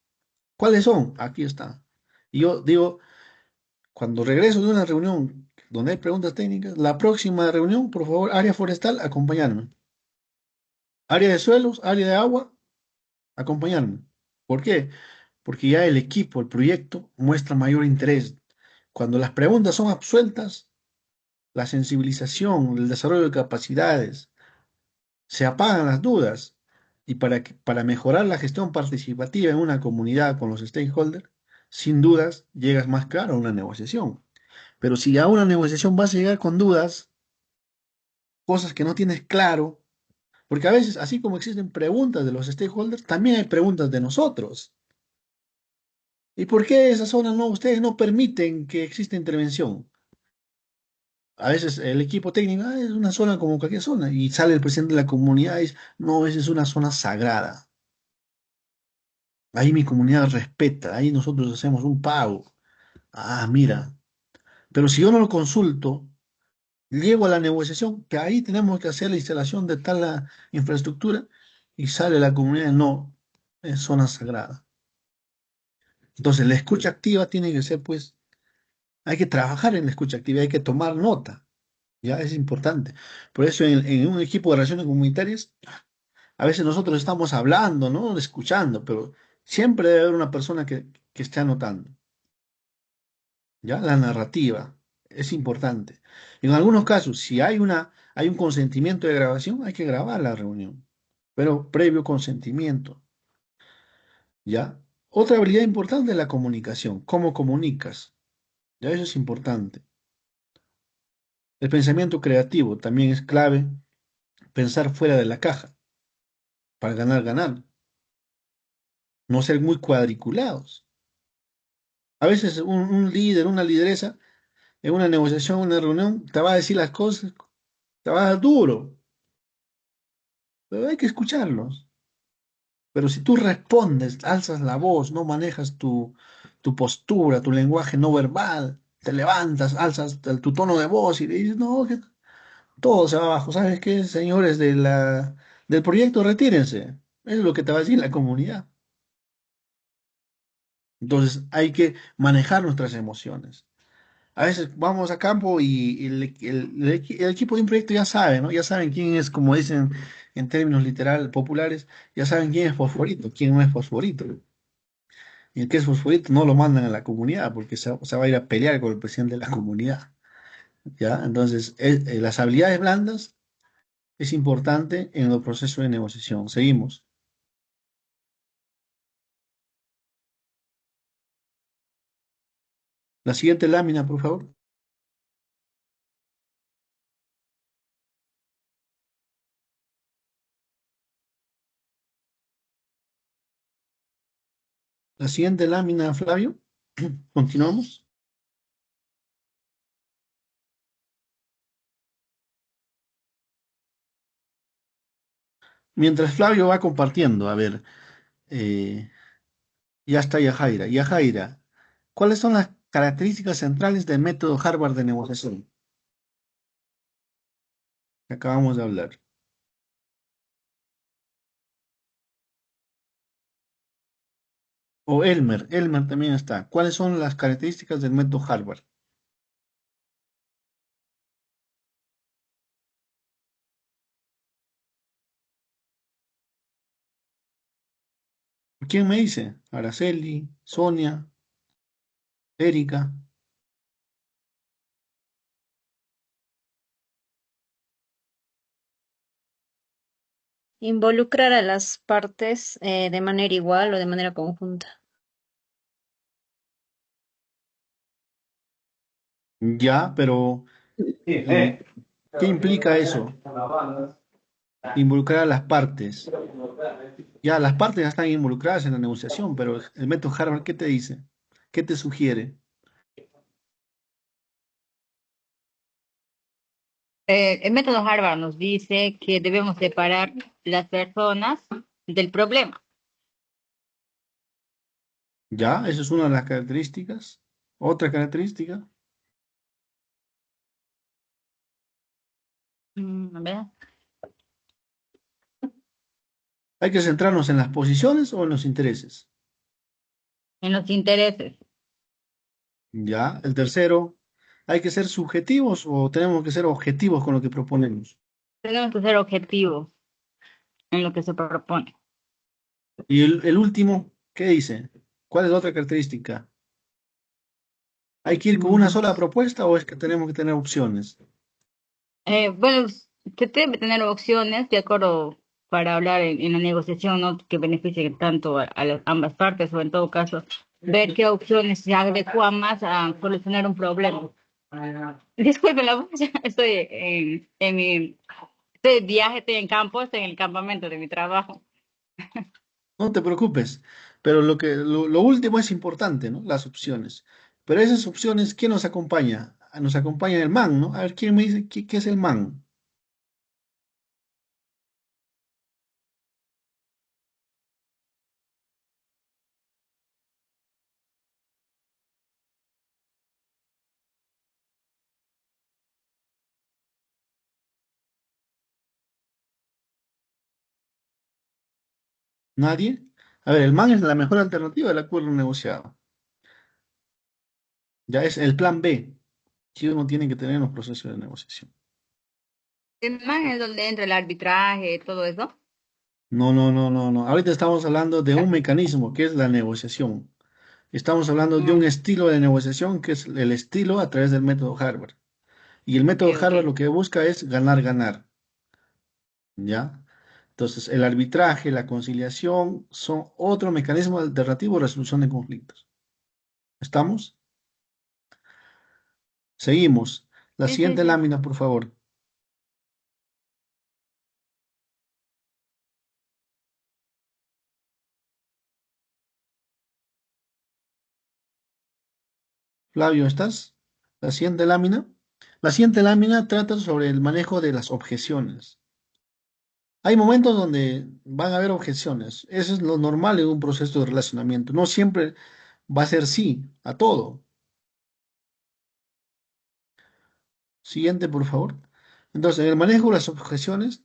¿Cuáles son? Aquí está. Y yo digo, cuando regreso de una reunión donde hay preguntas técnicas, la próxima reunión, por favor, área forestal, acompañarme. Área de suelos, área de agua, acompañarme. ¿Por qué? Porque ya el equipo, el proyecto, muestra mayor interés. Cuando las preguntas son absueltas, la sensibilización, el desarrollo de capacidades, se apagan las dudas. Y para mejorar la gestión participativa en una comunidad con los stakeholders, sin dudas, llegas más claro a una negociación. Pero si a una negociación vas a llegar con dudas, cosas que no tienes claro, porque a veces, así como existen preguntas de los stakeholders, también hay preguntas de nosotros. ¿Y por qué esa zona no, ustedes no permiten que exista intervención? A veces el equipo técnico, "Ah, es una zona como cualquier zona", y sale el presidente de la comunidad y dice, no, esa es una zona sagrada. Ahí mi comunidad respeta, ahí nosotros hacemos un pago. Ah, mira. Pero si yo no lo consulto, llego a la negociación, que ahí tenemos que hacer la instalación de tal infraestructura, y sale la comunidad, no, es zona sagrada. Entonces, la escucha activa tiene que ser, pues, hay que trabajar en la escucha activa, hay que tomar nota, ya es importante. Por eso, en un equipo de relaciones comunitarias, a veces nosotros estamos hablando, ¿no? Escuchando, pero siempre debe haber una persona que esté anotando, ¿ya? La narrativa es importante. En algunos casos, si hay un consentimiento de grabación, hay que grabar la reunión, pero previo consentimiento, ¿ya? Otra habilidad importante es la comunicación, cómo comunicas, ya eso es importante. El pensamiento creativo también es clave, pensar fuera de la caja para ganar, ganar, no ser muy cuadriculados. A veces un líder, una lideresa, en una negociación, una reunión, te va a decir las cosas, te va a dar duro, pero hay que escucharlos. Pero si tú respondes, alzas la voz, no manejas tu postura, tu lenguaje no verbal, te levantas, alzas tu tono de voz y le dices, no, que todo se va abajo. ¿Sabes qué, señores del proyecto? Retírense. Eso es lo que te va a decir la comunidad. Entonces hay que manejar nuestras emociones. A veces vamos a campo y el equipo de un proyecto ya sabe, ¿no? Ya saben quién es, como dicen en términos literal populares, ya saben quién es fosforito, quién no es fosforito. Y el que es fosforito no lo mandan a la comunidad porque se va a ir a pelear con el presidente de la comunidad, ¿ya? Entonces, las habilidades blandas es importante en el proceso de negociación. Seguimos. La siguiente lámina, por favor. La siguiente lámina, Flavio. Continuamos. Mientras Flavio va compartiendo, a ver, eh, ya está Yajaira. Yajaira, ¿cuáles son las características centrales del método Harvard de negociación que acabamos de hablar? O Elmer también está. ¿Cuáles son las características del método Harvard? ¿Quién me dice? Araceli, Sonia, Erika. Involucrar a las partes de manera igual o de manera conjunta. Ya, pero eh, ¿qué implica eso? Involucrar a las partes. Ya, las partes ya están involucradas en la negociación, pero el método Harvard, ¿qué te dice? ¿Qué te sugiere? El método Harvard nos dice que debemos separar las personas del problema. Ya, esa es una de las características. Otra característica, A ver, hay que centrarnos en las posiciones o en los intereses. en los intereses. Ya, el tercero, hay que ser subjetivos o tenemos que ser objetivos con lo que proponemos. Tenemos que ser objetivos en lo que se propone. Y el último, ¿qué dice? ¿Cuál es la otra característica? ¿Hay que ir con una Mm, sola propuesta o es que tenemos que tener opciones? bueno, se debe tener opciones de acuerdo para hablar en la negociación, ¿no? Que beneficien tanto ambas partes o en todo caso ver qué opciones se adecuan más a solucionar un problema. Disculpen la voz, estoy estoy de viaje, estoy en campo, estoy en el campamento de mi trabajo. No te preocupes, pero lo último es importante, ¿no? Las opciones. Pero esas opciones, ¿quién nos acompaña? Nos acompaña el man, ¿no? A ver, ¿quién me dice qué es el man? ¿Nadie? A ver, el man es la mejor alternativa del acuerdo negociado. Ya es el plan B que uno tiene que tener en los procesos de negociación. El man es donde entra el arbitraje, todo eso. No, no, no, no, no. Ahorita estamos hablando de un mecanismo que es la negociación. Estamos hablando de un Mm, estilo de negociación que es el estilo a través del método Harvard. Y el ok, método ok. Harvard lo que busca es ganar, ganar. ¿Ya? Entonces, el arbitraje, la conciliación son otro mecanismo alternativo de resolución de conflictos. ¿Estamos? Seguimos. La Sí, sí, siguiente sí. lámina, por favor. Flavio, ¿estás? La siguiente lámina. La siguiente lámina trata sobre el manejo de las objeciones. Hay momentos donde van a haber objeciones. Eso es lo normal en un proceso de relacionamiento. No siempre va a ser sí a todo. Siguiente, por favor. Entonces, en el manejo de las objeciones,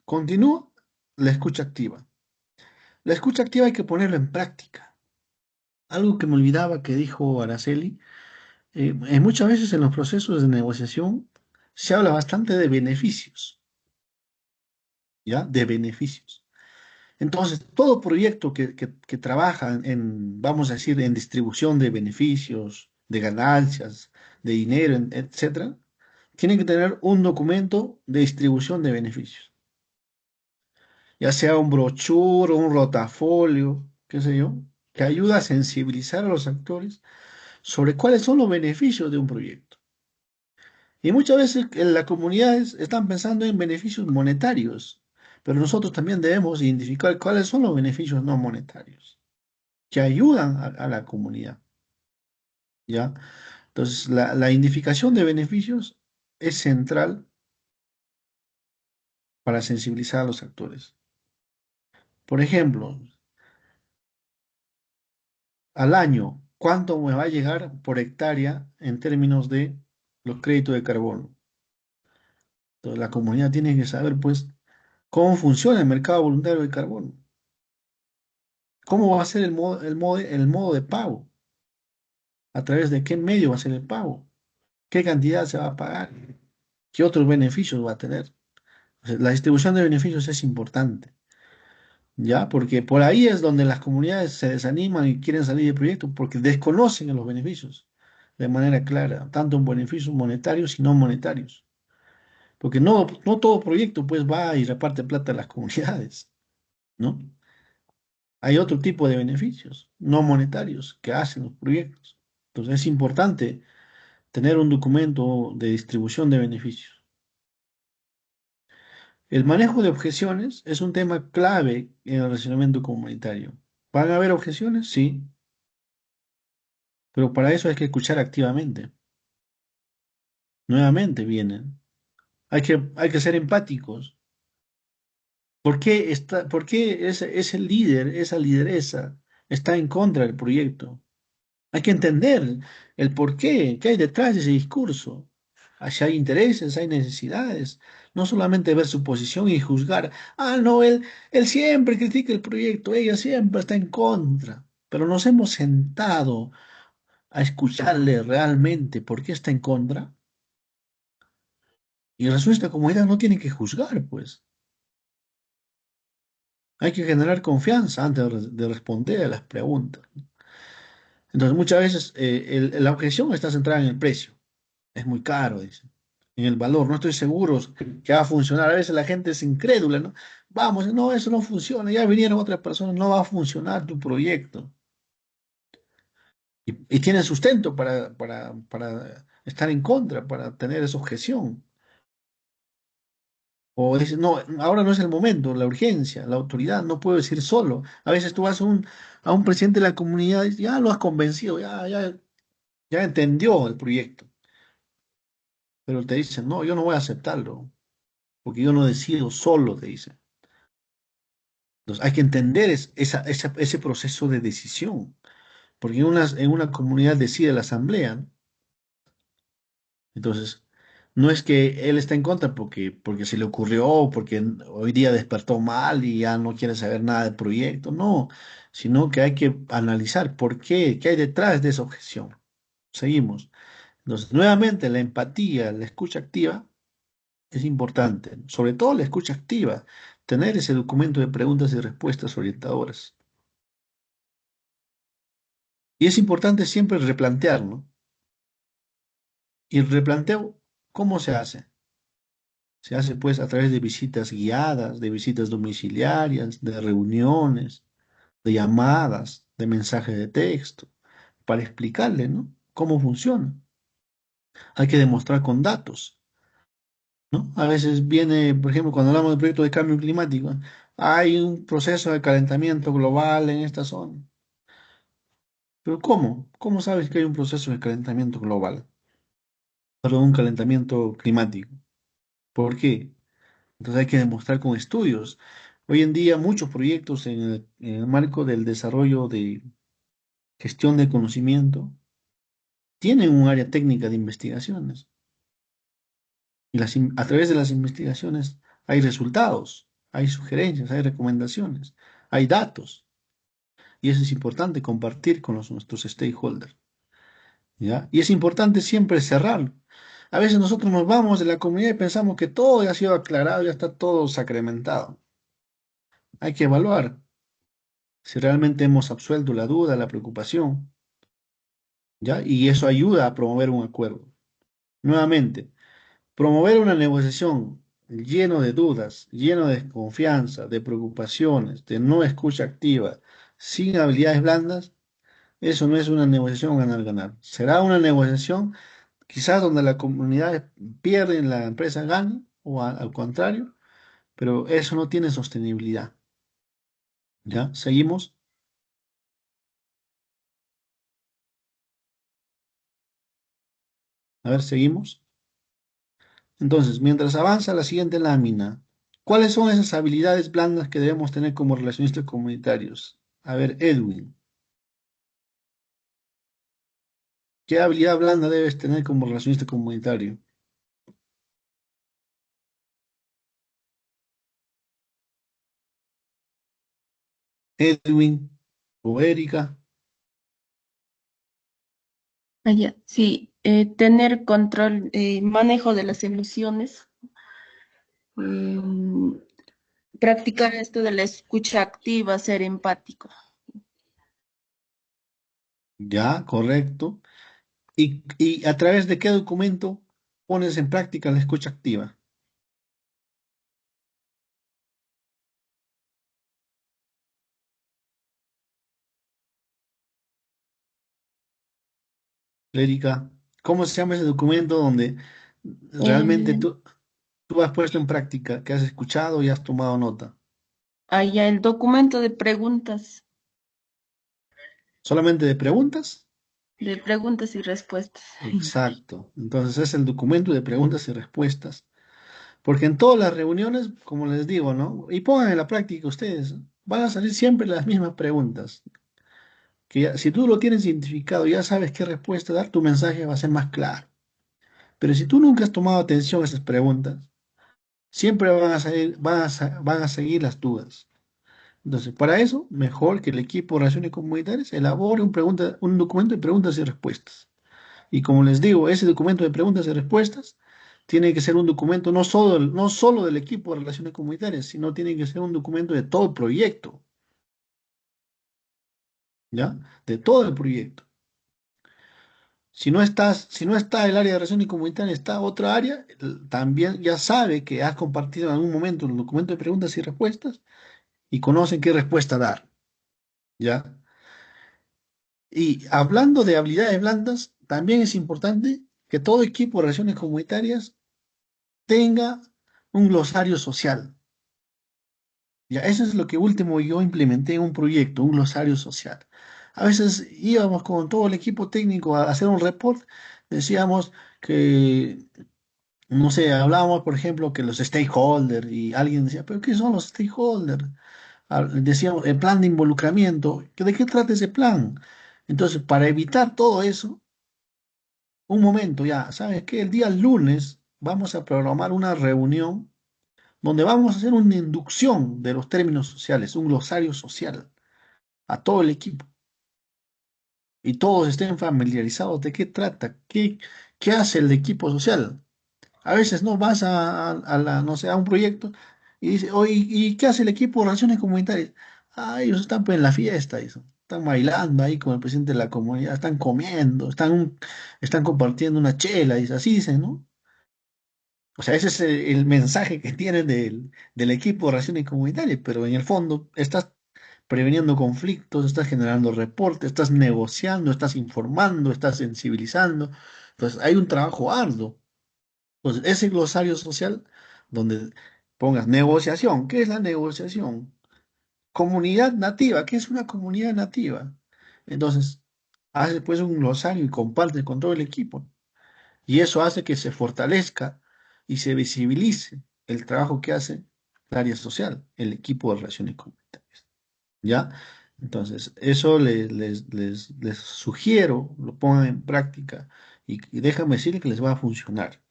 continúa la escucha activa. La escucha activa hay que ponerlo en práctica. Algo que me olvidaba que dijo Araceli, muchas veces en los procesos de negociación se habla bastante de beneficios, ¿ya? De beneficios. Entonces, todo proyecto que trabaja vamos a decir, en distribución de beneficios, de ganancias, de dinero, etcétera, tiene que tener un documento de distribución de beneficios, ya sea un brochure o un rotafolio, qué sé yo, que ayuda a sensibilizar a los actores sobre cuáles son los beneficios de un proyecto. Y muchas veces en las comunidades están pensando en beneficios monetarios, pero nosotros también debemos identificar cuáles son los beneficios no monetarios. que ayudan a la comunidad, ¿ya? Entonces, la identificación de beneficios es central para sensibilizar a los actores. Por ejemplo, al año, ¿cuánto me va a llegar por hectárea en términos de los créditos de carbono? Entonces, la comunidad tiene que saber, pues, cómo funciona el mercado voluntario de carbono, cómo va a ser el modo de pago, a través de qué medio va a ser el pago, qué cantidad se va a pagar, qué otros beneficios va a tener. O sea, la distribución de beneficios es importante, ¿ya? Porque por ahí es donde las comunidades se desaniman y quieren salir del proyecto porque desconocen los beneficios de manera clara, tanto en beneficios monetarios y no monetarios. Porque no todo proyecto pues va y reparte plata a las comunidades, ¿no? Hay otro tipo de beneficios no monetarios que hacen los proyectos. Entonces es importante tener un documento de distribución de beneficios. El manejo de objeciones es un tema clave en el relacionamiento comunitario. ¿Van a haber objeciones? Sí, pero para eso hay que escuchar activamente. Nuevamente vienen. Hay que ser empáticos. ¿Por qué ese líder, esa lideresa está en contra del proyecto? Hay que entender el por qué hay detrás de ese discurso. Si hay intereses, hay necesidades. No solamente ver su posición y juzgar. Ah, no, él siempre critica el proyecto, ella siempre está en contra. Pero nos hemos sentado a escucharle realmente por qué está en contra. Y resulta que comunidad no tiene que juzgar, pues. Hay que generar confianza antes de responder a las preguntas. Entonces, muchas veces la objeción está centrada en el precio. Es muy caro, dice. En el valor, no estoy seguro que va a funcionar. A veces la gente es incrédula, ¿no? Vamos, no, eso no funciona. Ya vinieron otras personas, no va a funcionar tu proyecto. Y tiene sustento para estar en contra, para tener esa objeción. O dice, no, ahora no es el momento, la urgencia, la autoridad, no puedo decir solo. A veces tú vas a un presidente de la comunidad y ya lo has convencido, ya entendió el proyecto, pero te dicen, no, yo no voy a aceptarlo, porque yo no decido solo, te dicen. Entonces hay que entender ese proceso de decisión, porque en una comunidad decide la asamblea, ¿no? Entonces, no es que él está en contra porque se le ocurrió, o porque hoy día despertó mal y ya no quiere saber nada del proyecto, no, sino que hay que analizar qué hay detrás de esa objeción. Seguimos. Entonces, nuevamente, la empatía, la escucha activa es importante, sobre todo la escucha activa, tener ese documento de preguntas y respuestas orientadoras. Y es importante siempre replantear, ¿no? Y el replanteo, ¿cómo se hace? Se hace pues a través de visitas guiadas, de visitas domiciliarias, de reuniones, de llamadas, de mensajes de texto, para explicarle, ¿no? Cómo funciona. Hay que demostrar con datos, ¿no? A veces viene, por ejemplo, cuando hablamos del proyecto de cambio climático, hay un proceso de calentamiento global en esta zona. Pero ¿cómo? ¿Cómo sabes que hay un proceso de calentamiento global? Perdón, un calentamiento climático. ¿Por qué? Entonces hay que demostrar con estudios. Hoy en día muchos proyectos en el marco del desarrollo de gestión de conocimiento tienen un área técnica de investigaciones. Y a través de las investigaciones hay resultados, hay sugerencias, hay recomendaciones, hay datos. Y eso es importante compartir con nuestros stakeholders, ¿ya? Y es importante siempre cerrarlo. A veces nosotros nos vamos de la comunidad y pensamos que todo ya ha sido aclarado, ya está todo sacramentado. Hay que evaluar si realmente hemos absuelto la duda, la preocupación, ¿ya? Y eso ayuda a promover un acuerdo. Nuevamente, promover una negociación lleno de dudas, lleno de desconfianza, de preocupaciones, de no escucha activa, sin habilidades blandas, eso no es una negociación ganar-ganar. Será una negociación quizás donde la comunidad pierde y la empresa gana, o al contrario, pero eso no tiene sostenibilidad. ¿Ya? ¿Seguimos? A ver, seguimos. Entonces, mientras avanza la siguiente lámina, ¿cuáles son esas habilidades blandas que debemos tener como relacionistas comunitarios? A ver, Edwin, ¿qué habilidad blanda debes tener como relacionista comunitario? Edwin o Erika. Ya, sí, tener control, manejo de las emociones, em, practicar esto de la escucha activa, ser empático. Ya, correcto. ¿Y a través de qué documento pones en práctica la escucha activa? Erika, ¿cómo se llama ese documento donde realmente El, tú has puesto en práctica, que has escuchado y has tomado nota? allá el documento ¿Solamente de preguntas? de preguntas y respuestas. Exacto. Entonces es el documento de preguntas y respuestas. Porque en todas las reuniones, como les digo, ¿no? Y pongan en la práctica ustedes, van a salir siempre las mismas preguntas. Si tú lo tienes identificado, ya sabes qué respuesta dar, tu mensaje va a ser más claro. Pero si tú nunca has tomado atención a esas preguntas, siempre van a salir, van a seguir las dudas. Entonces, para eso, mejor que el equipo de Relaciones Comunitarias elabore un documento de preguntas y respuestas. Y como les digo, ese documento de preguntas y respuestas tiene que ser un documento no solo del equipo de Relaciones Comunitarias, sino tiene que ser un documento de todo el proyecto, ¿ya? De todo el proyecto. Si no está el área de relaciones comunitarias, está otra área, también ya sabe que has compartido en algún momento el documento de preguntas y respuestas y conocen qué respuesta dar, ¿ya? Y hablando de habilidades blandas, también es importante que todo equipo de relaciones comunitarias tenga un glosario social. Ya, eso es lo que último yo implementé en un proyecto, un glosario social. A veces íbamos con todo el equipo técnico a hacer un report, decíamos que no sé, hablábamos, por ejemplo, que los stakeholders, y alguien decía, ¿pero qué son los stakeholders? Decíamos, el plan de involucramiento, ¿de qué trata ese plan? Entonces, para evitar todo eso, un momento ya, ¿sabes qué? El día lunes vamos a programar una reunión donde vamos a hacer una inducción de los términos sociales, un glosario social a todo el equipo y todos estén familiarizados de qué trata, qué hace el equipo social. A veces no vas no sé, a un proyecto y dice, oye, ¿y qué hace el equipo de relaciones comunitarias? Ah, ellos están pues, en la fiesta, eso. Están bailando ahí con el presidente de la comunidad, están comiendo, están compartiendo una chela, y así dicen, ¿no? O sea, ese es el mensaje que tienen del equipo de relaciones comunitarias, pero en el fondo estás preveniendo conflictos, estás generando reportes, estás negociando, estás informando, estás sensibilizando. Entonces, hay un trabajo arduo. Pues ese glosario social donde pongas negociación, ¿qué es la negociación? Comunidad nativa, ¿qué es una comunidad nativa? Entonces, hace pues un glosario y comparte con todo el equipo. Y eso hace que se fortalezca y se visibilice el trabajo que hace el área social, el equipo de relaciones comunitarias. ¿Ya? Entonces, eso les sugiero, lo pongan en práctica y déjame decirles que les va a funcionar.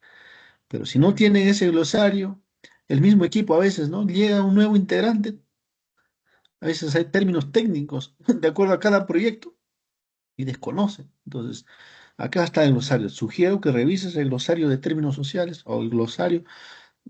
Pero si no tienen ese glosario, el mismo equipo a veces, ¿no? Llega un nuevo integrante, a veces hay términos técnicos de acuerdo a cada proyecto y desconocen. Entonces, acá está el glosario. Sugiero que revises el glosario de términos sociales o el glosario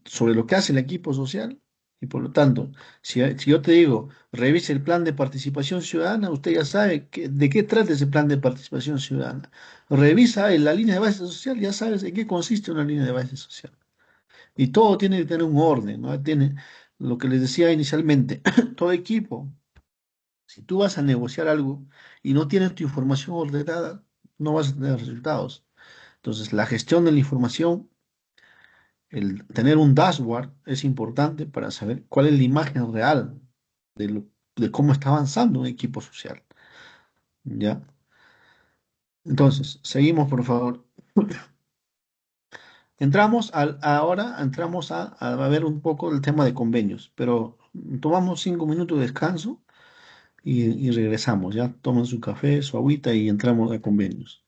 sobre lo que hace el equipo social. Y por lo tanto, si yo te digo, revise el plan de participación ciudadana, usted ya sabe de qué trata ese plan de participación ciudadana. Revisa la línea de base social, ya sabes en qué consiste una línea de base social. Y todo tiene que tener un orden, ¿no? Tiene lo que les decía inicialmente, todo equipo. Si tú vas a negociar algo y no tienes tu información ordenada, no vas a tener resultados. Entonces, la gestión de la información, el tener un dashboard es importante para saber cuál es la imagen real de cómo está avanzando un equipo social. ¿Ya? Entonces, seguimos, por favor. Ahora entramos a ver un poco el tema de convenios, pero tomamos 5 minutos de descanso y regresamos, ya toman su café, su agüita y entramos a convenios.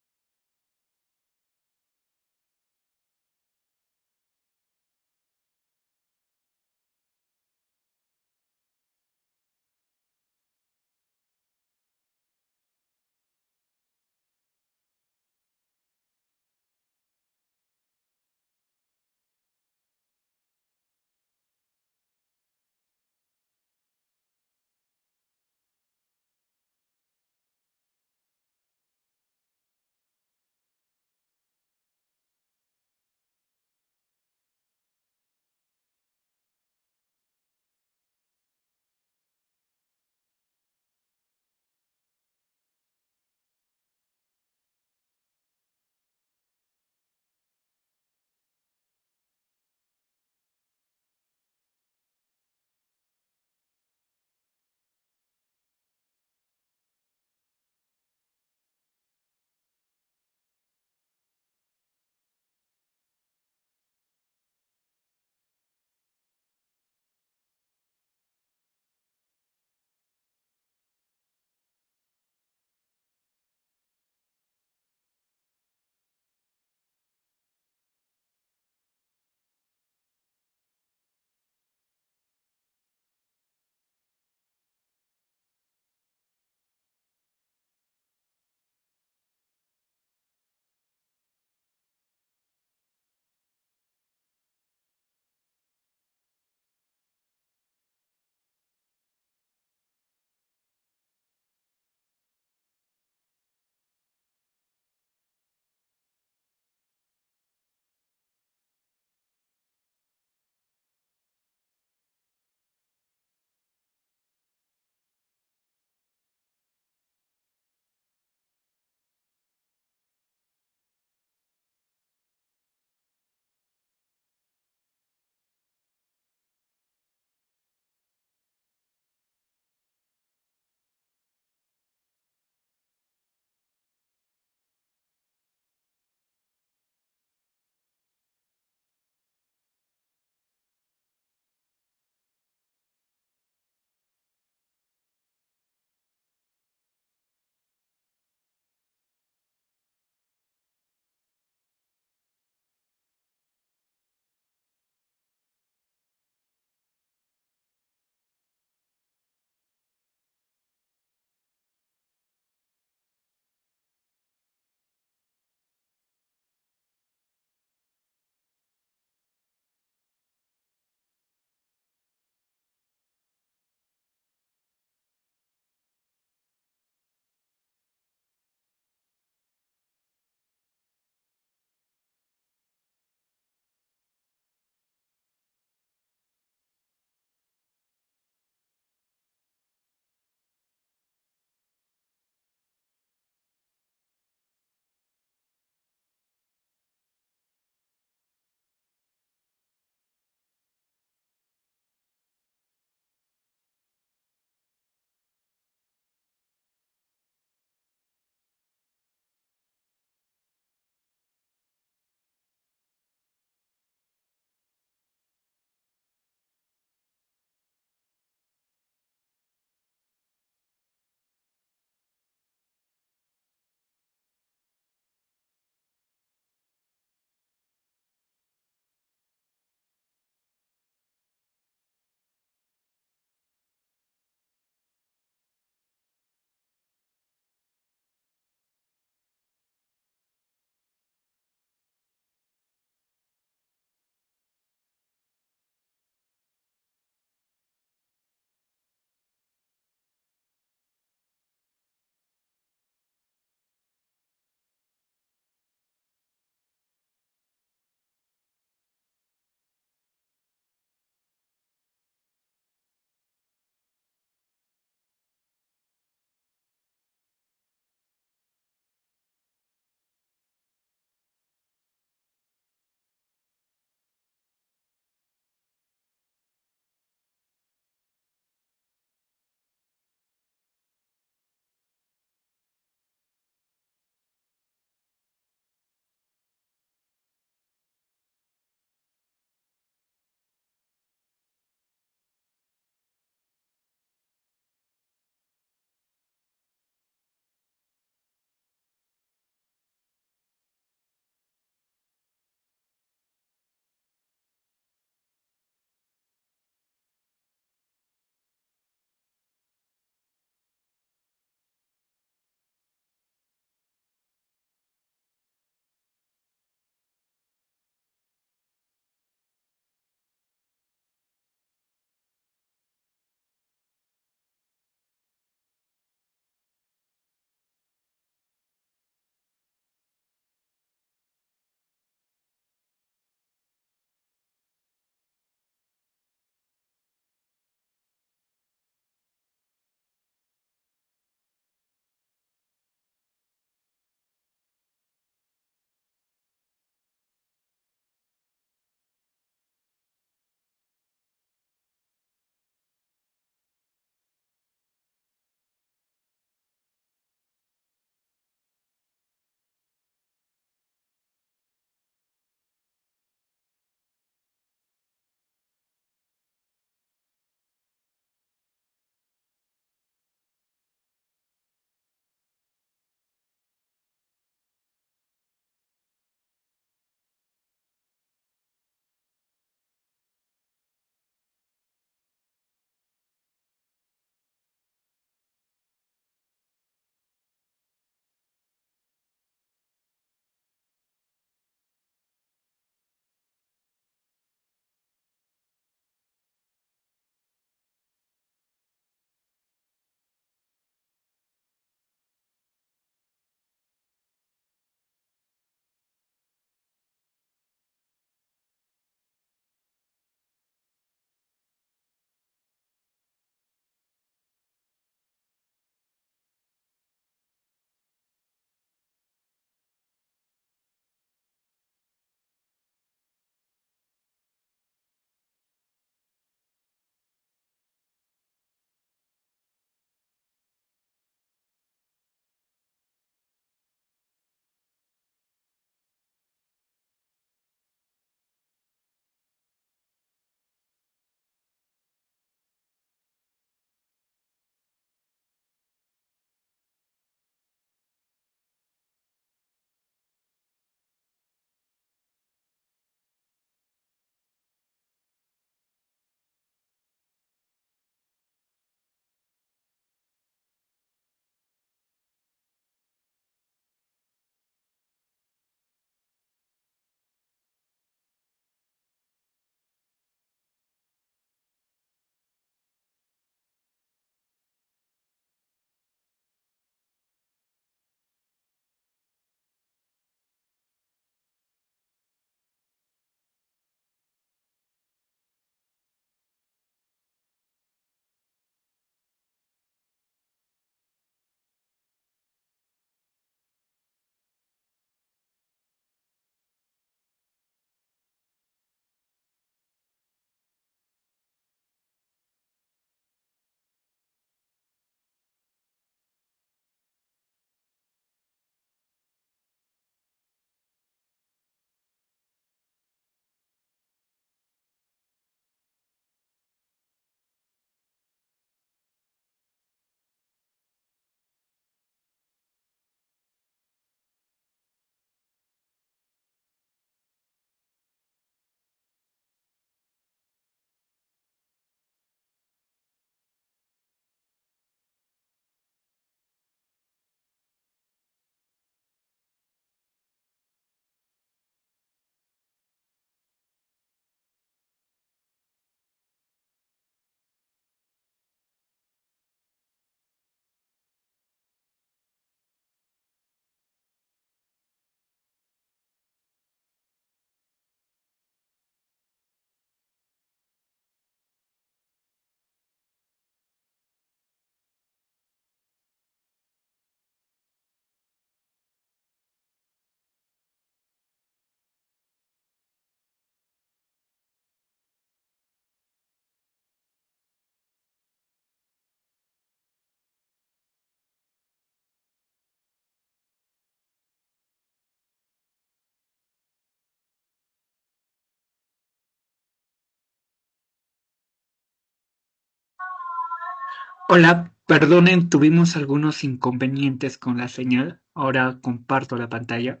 Hola, perdonen, tuvimos algunos inconvenientes con la señal. Ahora comparto la pantalla.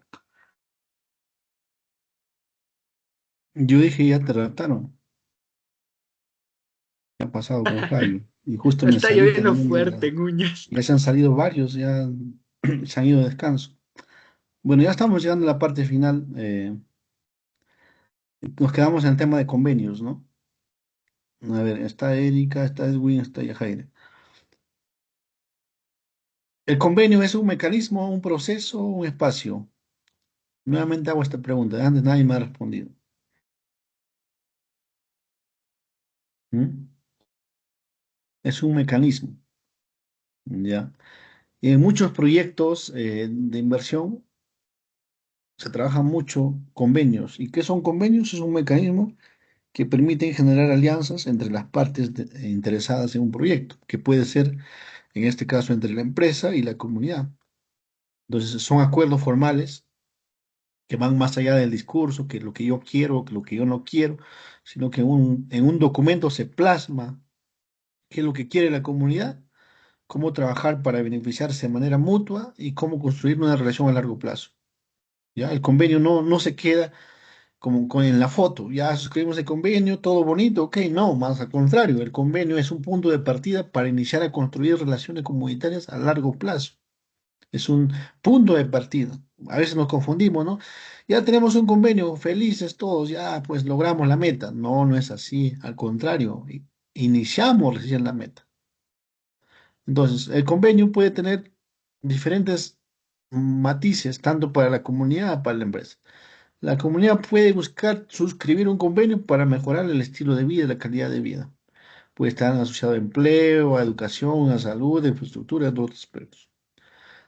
Yo dije, ya te raptaron. ¿Qué ha pasado con Fabio? Y justo me Está salí lloviendo también fuerte en Uñas. ya se han salido varios, ya se han ido de descanso. Bueno, ya estamos llegando a la parte final. Nos quedamos en el tema de convenios, ¿no? A ver, está Erika, está Edwin, está Yajaira. ¿El convenio es un mecanismo, un proceso, un espacio? Nuevamente hago esta pregunta. Antes nadie me ha respondido. ¿Mm? Es un mecanismo, ¿ya? Y en muchos proyectos de inversión se trabajan mucho convenios. ¿Y qué son convenios? Es un mecanismo que permite generar alianzas entre las partes interesadas en un proyecto, que puede ser, en este caso, entre la empresa y la comunidad. Entonces, son acuerdos formales que van más allá del discurso, que lo que yo quiero, que lo que yo no quiero, sino que en un documento se plasma qué es lo que quiere la comunidad, cómo trabajar para beneficiarse de manera mutua y cómo construir una relación a largo plazo. ¿Ya? El convenio no se queda como en la foto, ya suscribimos el convenio, todo bonito, ok, no, más al contrario, el convenio es un punto de partida para iniciar a construir relaciones comunitarias a largo plazo. Es un punto de partida. A veces nos confundimos, ¿no? Ya tenemos un convenio, felices todos, ya pues logramos la meta. No, no es así, al contrario, iniciamos recién la meta. Entonces, el convenio puede tener diferentes matices, tanto para la comunidad como para la empresa. La comunidad puede buscar suscribir un convenio para mejorar el estilo de vida y la calidad de vida. Puede estar asociado a empleo, a educación, a salud, a infraestructura, a otros aspectos.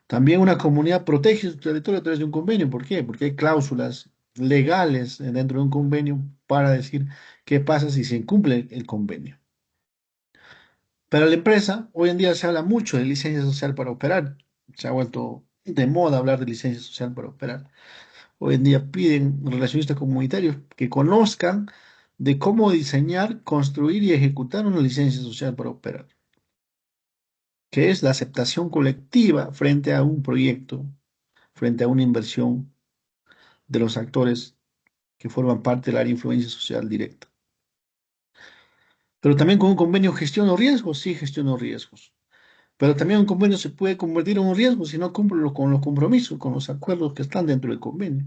También una comunidad protege su territorio a través de un convenio. ¿Por qué? Porque hay cláusulas legales dentro de un convenio para decir qué pasa si se incumple el convenio. Para la empresa, hoy en día se habla mucho de licencia social para operar. Se ha vuelto de moda hablar de licencia social para operar. Hoy en día piden relacionistas comunitarios que conozcan de cómo diseñar, construir y ejecutar una licencia social para operar, que es la aceptación colectiva frente a un proyecto, frente a una inversión de los actores que forman parte del área de influencia social directa. Pero también con un convenio gestiono riesgos, sí gestiono riesgos. Pero también un convenio se puede convertir en un riesgo si no cumple con los compromisos, con los acuerdos que están dentro del convenio.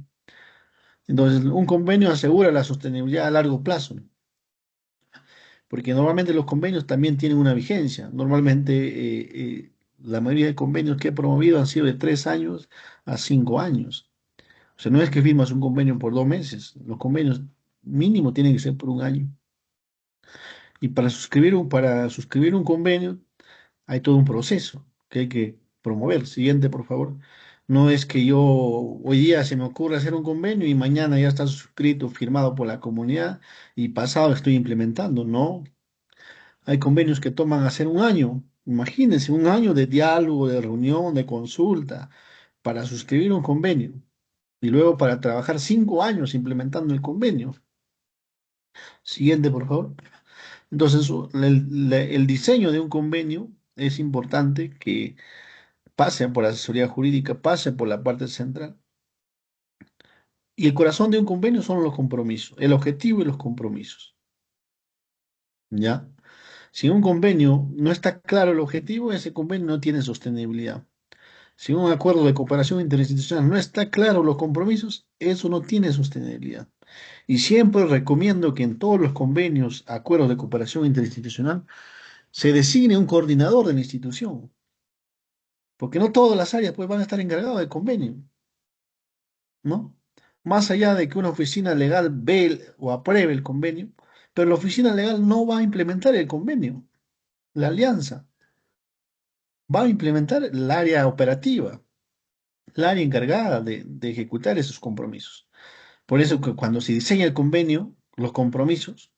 Entonces, un convenio asegura la sostenibilidad a largo plazo, porque normalmente los convenios también tienen una vigencia. Normalmente la mayoría de convenios que he promovido han sido de 3 años a 5 años. O sea, no es que firmas un convenio por 2 meses, los convenios mínimo tienen que ser por un año. Y para suscribir un convenio hay todo un proceso que hay que promover. Siguiente, por favor. No es que yo hoy día se me ocurra hacer un convenio y mañana ya está suscrito, firmado por la comunidad y pasado estoy implementando. No, hay convenios que toman hacer un año. Imagínense, un año de diálogo, de reunión, de consulta para suscribir un convenio y luego para trabajar 5 años implementando el convenio. Siguiente, por favor. Entonces, el diseño de un convenio es importante que pase por asesoría jurídica, pase por la parte central. Y el corazón de un convenio son los compromisos, el objetivo y los compromisos. ¿Ya? Si en un convenio no está claro el objetivo, ese convenio no tiene sostenibilidad. Si en un acuerdo de cooperación interinstitucional no está claro los compromisos, eso no tiene sostenibilidad. Y siempre recomiendo que en todos los convenios, acuerdos de cooperación interinstitucional, se designe un coordinador de la institución, porque no todas las áreas pues, van a estar encargadas del convenio, ¿no? Más allá de que una oficina legal ve o apruebe el convenio, pero la oficina legal no va a implementar el convenio, la alianza, va a implementar el área operativa, el área encargada de ejecutar esos compromisos. Por eso que cuando se diseña el convenio, los compromisos,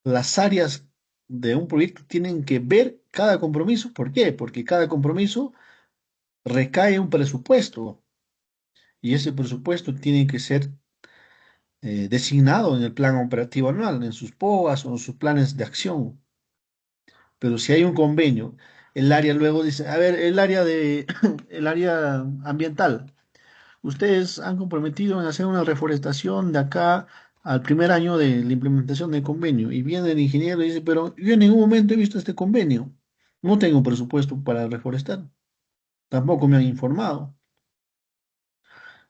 las áreas de un proyecto tienen que ver cada compromiso. ¿Por qué? Porque cada compromiso recae en un presupuesto y ese presupuesto tiene que ser designado en el plan operativo anual, en sus POAs o en sus planes de acción. Pero si hay un convenio, el área luego dice, a ver, el área de, el área ambiental, ustedes han comprometido en hacer una reforestación de acá al primer año de la implementación del convenio. Y viene el ingeniero y dice, pero yo en ningún momento he visto este convenio. No tengo presupuesto para reforestar. Tampoco me han informado.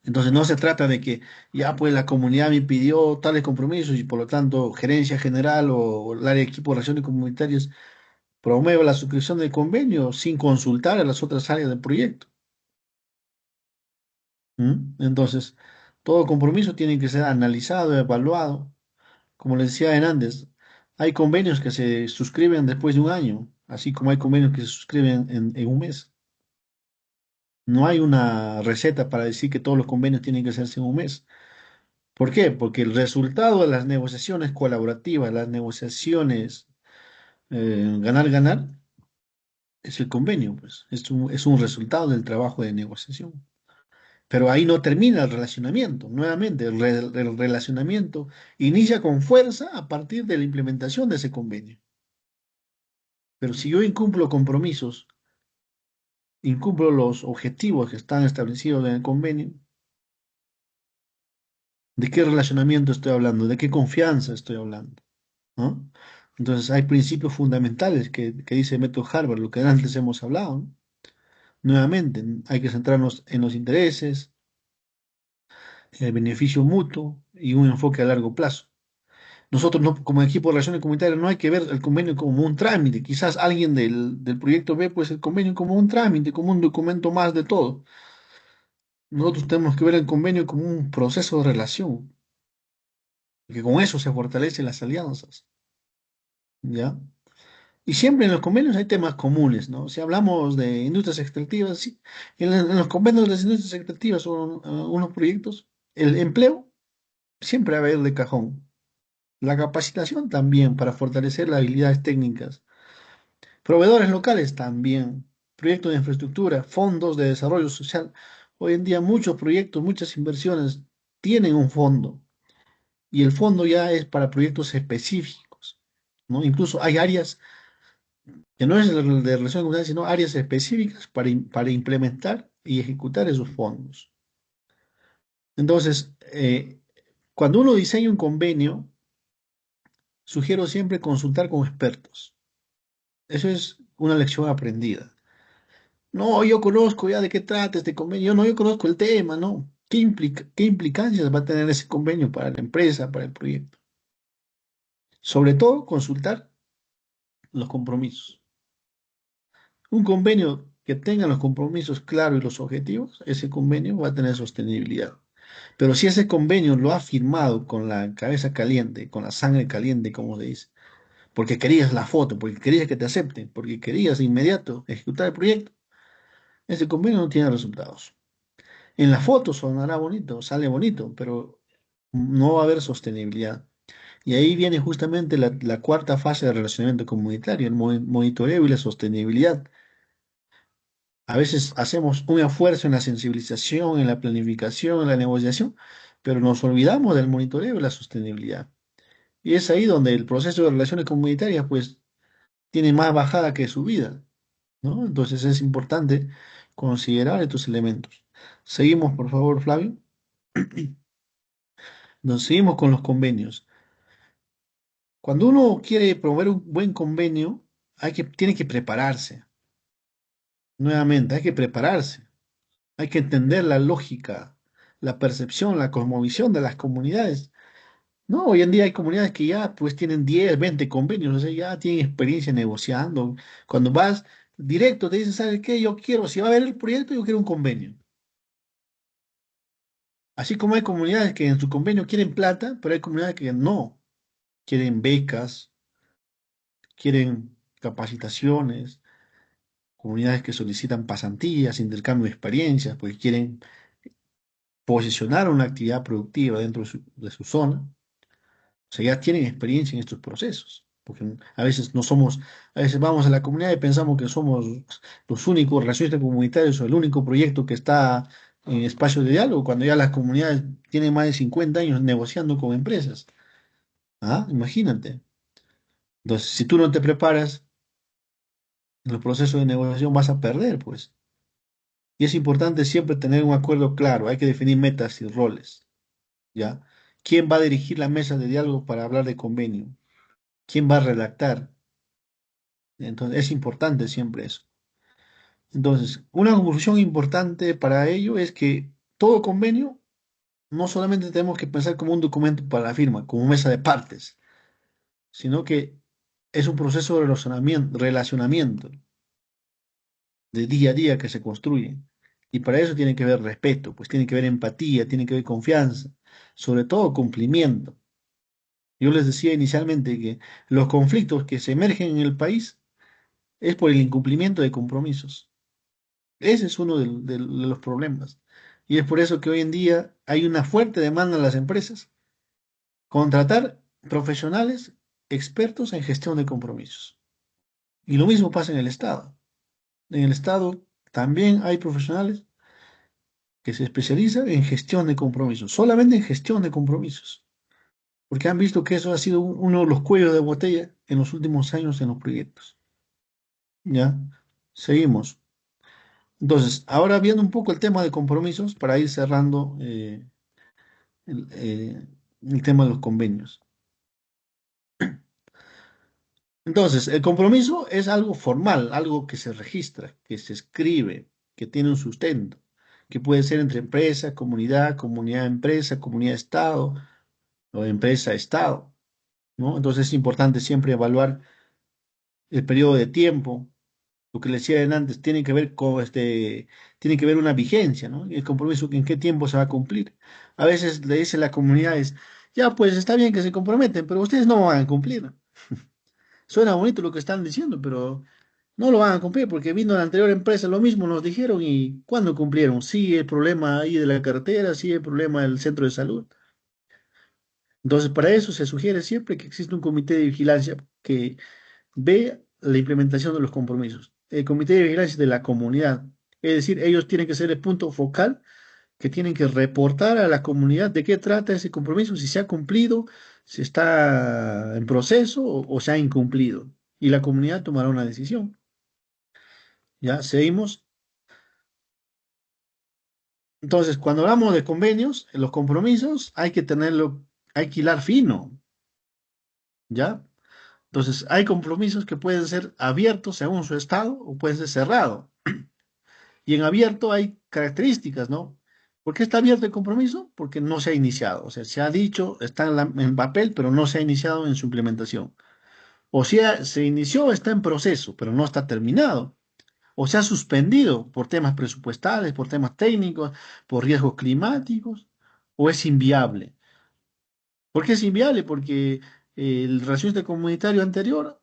Entonces no se trata de que ya pues la comunidad me pidió tales compromisos y por lo tanto gerencia general o el área de equipo de relaciones comunitarias promueve la suscripción del convenio sin consultar a las otras áreas del proyecto. ¿Mm? Entonces, todo compromiso tiene que ser analizado, evaluado. Como les decía antes, hay convenios que se suscriben después de un año, así como hay convenios que se suscriben en un mes. No hay una receta para decir que todos los convenios tienen que hacerse en un mes. ¿Por qué? Porque el resultado de las negociaciones colaborativas, las negociaciones ganar-ganar, es el convenio, pues. Es un resultado del trabajo de negociación. Pero ahí no termina el relacionamiento. Nuevamente, el relacionamiento inicia con fuerza a partir de la implementación de ese convenio. Pero si yo incumplo compromisos, incumplo los objetivos que están establecidos en el convenio, ¿de qué relacionamiento estoy hablando? ¿De qué confianza estoy hablando? ¿No? Entonces hay principios fundamentales que dice el método Harvard, lo que antes hemos hablado, ¿no? Nuevamente, hay que centrarnos en los intereses, el beneficio mutuo y un enfoque a largo plazo. Nosotros, no, como equipo de relaciones comunitarias, no hay que ver el convenio como un trámite. Quizás alguien del proyecto ve pues el convenio como un trámite, como un documento más de todo. Nosotros tenemos que ver el convenio como un proceso de relación, que con eso se fortalecen las alianzas, ¿ya? Y siempre en los convenios hay temas comunes, ¿no? Si hablamos de industrias extractivas, sí, en los convenios de las industrias extractivas son unos proyectos, el empleo siempre va a haber de cajón. La capacitación también para fortalecer las habilidades técnicas. Proveedores locales también. Proyectos de infraestructura, fondos de desarrollo social. Hoy en día muchos proyectos, muchas inversiones tienen un fondo y el fondo ya es para proyectos específicos, ¿no? Incluso hay áreas que no es de relación comunitaria, sino áreas específicas para implementar y ejecutar esos fondos. Entonces, cuando uno diseña un convenio, sugiero siempre consultar con expertos. Eso es una lección aprendida. No, yo conozco ya de qué trata este convenio, no, yo conozco el tema, ¿no? ¿Qué implicancias va a tener ese convenio para la empresa, para el proyecto? Sobre todo, consultar los compromisos. Un convenio que tenga los compromisos claros y los objetivos, ese convenio va a tener sostenibilidad. Pero si ese convenio lo ha firmado con la cabeza caliente, con la sangre caliente, como se dice, porque querías la foto, porque querías que te acepten, porque querías de inmediato ejecutar el proyecto, ese convenio no tiene resultados. En la foto sonará bonito, sale bonito, pero no va a haber sostenibilidad. Y ahí viene justamente la cuarta fase del relacionamiento comunitario, el monitoreo y la sostenibilidad. A veces hacemos un esfuerzo en la sensibilización, en la planificación, en la negociación, pero nos olvidamos del monitoreo y la sostenibilidad. Y es ahí donde el proceso de relaciones comunitarias pues tiene más bajada que subida, ¿no? Entonces es importante considerar estos elementos. Seguimos, por favor, Flavio. Nos seguimos con los convenios. Cuando uno quiere promover un buen convenio, tiene que prepararse. Nuevamente, hay que prepararse. Hay que entender la lógica, la percepción, la cosmovisión de las comunidades. No, hoy en día hay comunidades que ya pues tienen 10, 20 convenios, o sea, ya tienen experiencia negociando. Cuando vas directo te dicen, ¿sabes qué? Yo quiero, si va a haber el proyecto, yo quiero un convenio. Así como hay comunidades que en su convenio quieren plata, pero hay comunidades que no, quieren becas, quieren capacitaciones, comunidades que solicitan pasantías, intercambio de experiencias, porque quieren posicionar una actividad productiva dentro de su zona. O sea, ya tienen experiencia en estos procesos, porque a veces no somos, a veces vamos a la comunidad y pensamos que somos los únicos relacionistas comunitarios o el único proyecto que está en espacio de diálogo, cuando ya las comunidades tienen más de 50 años negociando con empresas. ¿Ah? Imagínate. Entonces, si tú no te preparas, En los procesos de negociación vas a perder, pues. Y es importante siempre tener un acuerdo claro, hay que definir metas y roles, ¿ya? ¿Quién va a dirigir la mesa de diálogo para hablar de convenio? ¿Quién va a redactar? Entonces, es importante siempre eso. Entonces, una conclusión importante para ello es que todo convenio no solamente tenemos que pensar como un documento para la firma, como mesa de partes, sino que es un proceso de relacionamiento de día a día que se construye. Y para eso tiene que haber respeto, pues tiene que haber empatía, tiene que haber confianza, sobre todo cumplimiento. Yo les decía inicialmente que los conflictos que se emergen en el país es por el incumplimiento de compromisos. Ese es uno de los problemas. Y es por eso que hoy en día hay una fuerte demanda en las empresas contratar profesionales expertos en gestión de compromisos. Y lo mismo pasa en el Estado. En el Estado también hay profesionales que se especializan en gestión de compromisos, solamente en gestión de compromisos, porque han visto que eso ha sido uno de los cuellos de botella en los últimos años en los proyectos. ¿Ya? Seguimos. Entonces, ahora viendo un poco el tema de compromisos, para ir cerrando el, eh, el tema de los convenios. Entonces, el compromiso es algo formal, algo que se registra, que se escribe, que tiene un sustento, que puede ser entre empresa, comunidad, comunidad-empresa, comunidad-estado o empresa-estado, ¿no? Entonces es importante siempre evaluar el periodo de tiempo. Lo que le decía antes, tiene que ver con tiene que ver una vigencia, ¿no? Y el compromiso, en qué tiempo se va a cumplir. A veces le dice la comunidad, ya pues está bien que se comprometen, pero ustedes no van a cumplir. Suena bonito lo que están diciendo, pero no lo van a cumplir porque vino la anterior empresa, lo mismo nos dijeron y ¿cuándo cumplieron? Sí, el problema ahí de la carretera, sí, el problema del centro de salud. Entonces, para eso se sugiere siempre que existe un comité de vigilancia que ve la implementación de los compromisos. El comité de vigilancia es de la comunidad, es decir, ellos tienen que ser el punto focal que tienen que reportar a la comunidad de qué trata ese compromiso, si se ha cumplido, si está en proceso o se ha incumplido. Y la comunidad tomará una decisión. Ya, seguimos. Entonces, cuando hablamos de convenios, los compromisos hay que tenerlo, hay que hilar fino, ¿ya? Entonces, hay compromisos que pueden ser abiertos según su estado o pueden ser cerrados. Y en abierto hay características, ¿no? ¿Por qué está abierto el compromiso? Porque no se ha iniciado. O sea, se ha dicho, está en papel, pero no se ha iniciado en su implementación. O sea, se inició, está en proceso, pero no está terminado. O se ha suspendido por temas presupuestales, por temas técnicos, por riesgos climáticos, o es inviable. ¿Por qué es inviable? Porque el relacionista comunitario anterior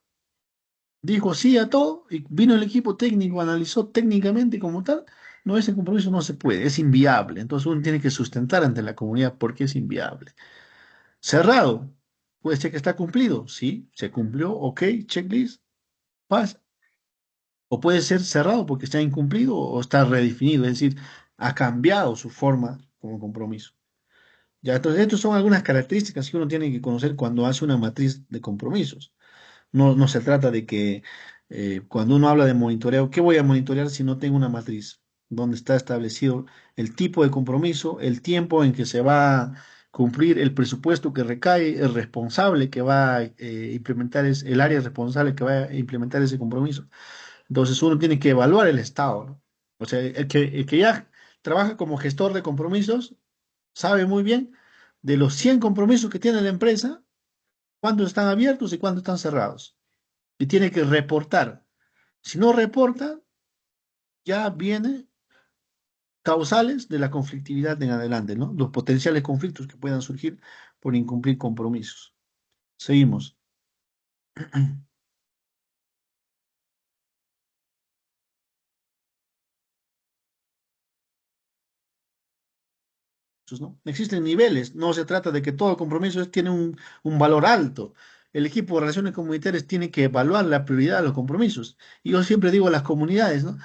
dijo sí a todo y vino el equipo técnico, analizó técnicamente como tal. No, ese compromiso no se puede, es inviable. Entonces uno tiene que sustentar ante la comunidad por qué es inviable. Cerrado, puede ser que está cumplido, sí, se cumplió, ok, checklist, pasa. O puede ser cerrado porque está incumplido o está redefinido, es decir, ha cambiado su forma como compromiso. Ya, entonces, estas son algunas características que uno tiene que conocer cuando hace una matriz de compromisos. No se trata de que cuando uno habla de monitoreo, ¿qué voy a monitorear si no tengo una matriz donde está establecido el tipo de compromiso, el tiempo en que se va a cumplir, el presupuesto que recae, el responsable que va a implementar, el área responsable que va a implementar ese compromiso? Entonces uno tiene que evaluar el estado, ¿no? O sea, el que ya trabaja como gestor de compromisos sabe muy bien de los 100 compromisos que tiene la empresa, cuántos están abiertos y cuántos están cerrados. Y tiene que reportar. Si no reporta, ya viene causales de la conflictividad en adelante, ¿no? Los potenciales conflictos que puedan surgir por incumplir compromisos. Seguimos. ¿No? Existen niveles, no se trata de que todo compromiso tiene un valor alto. El equipo de relaciones comunitarias tiene que evaluar la prioridad de los compromisos. Y yo siempre digo a las comunidades, ¿no?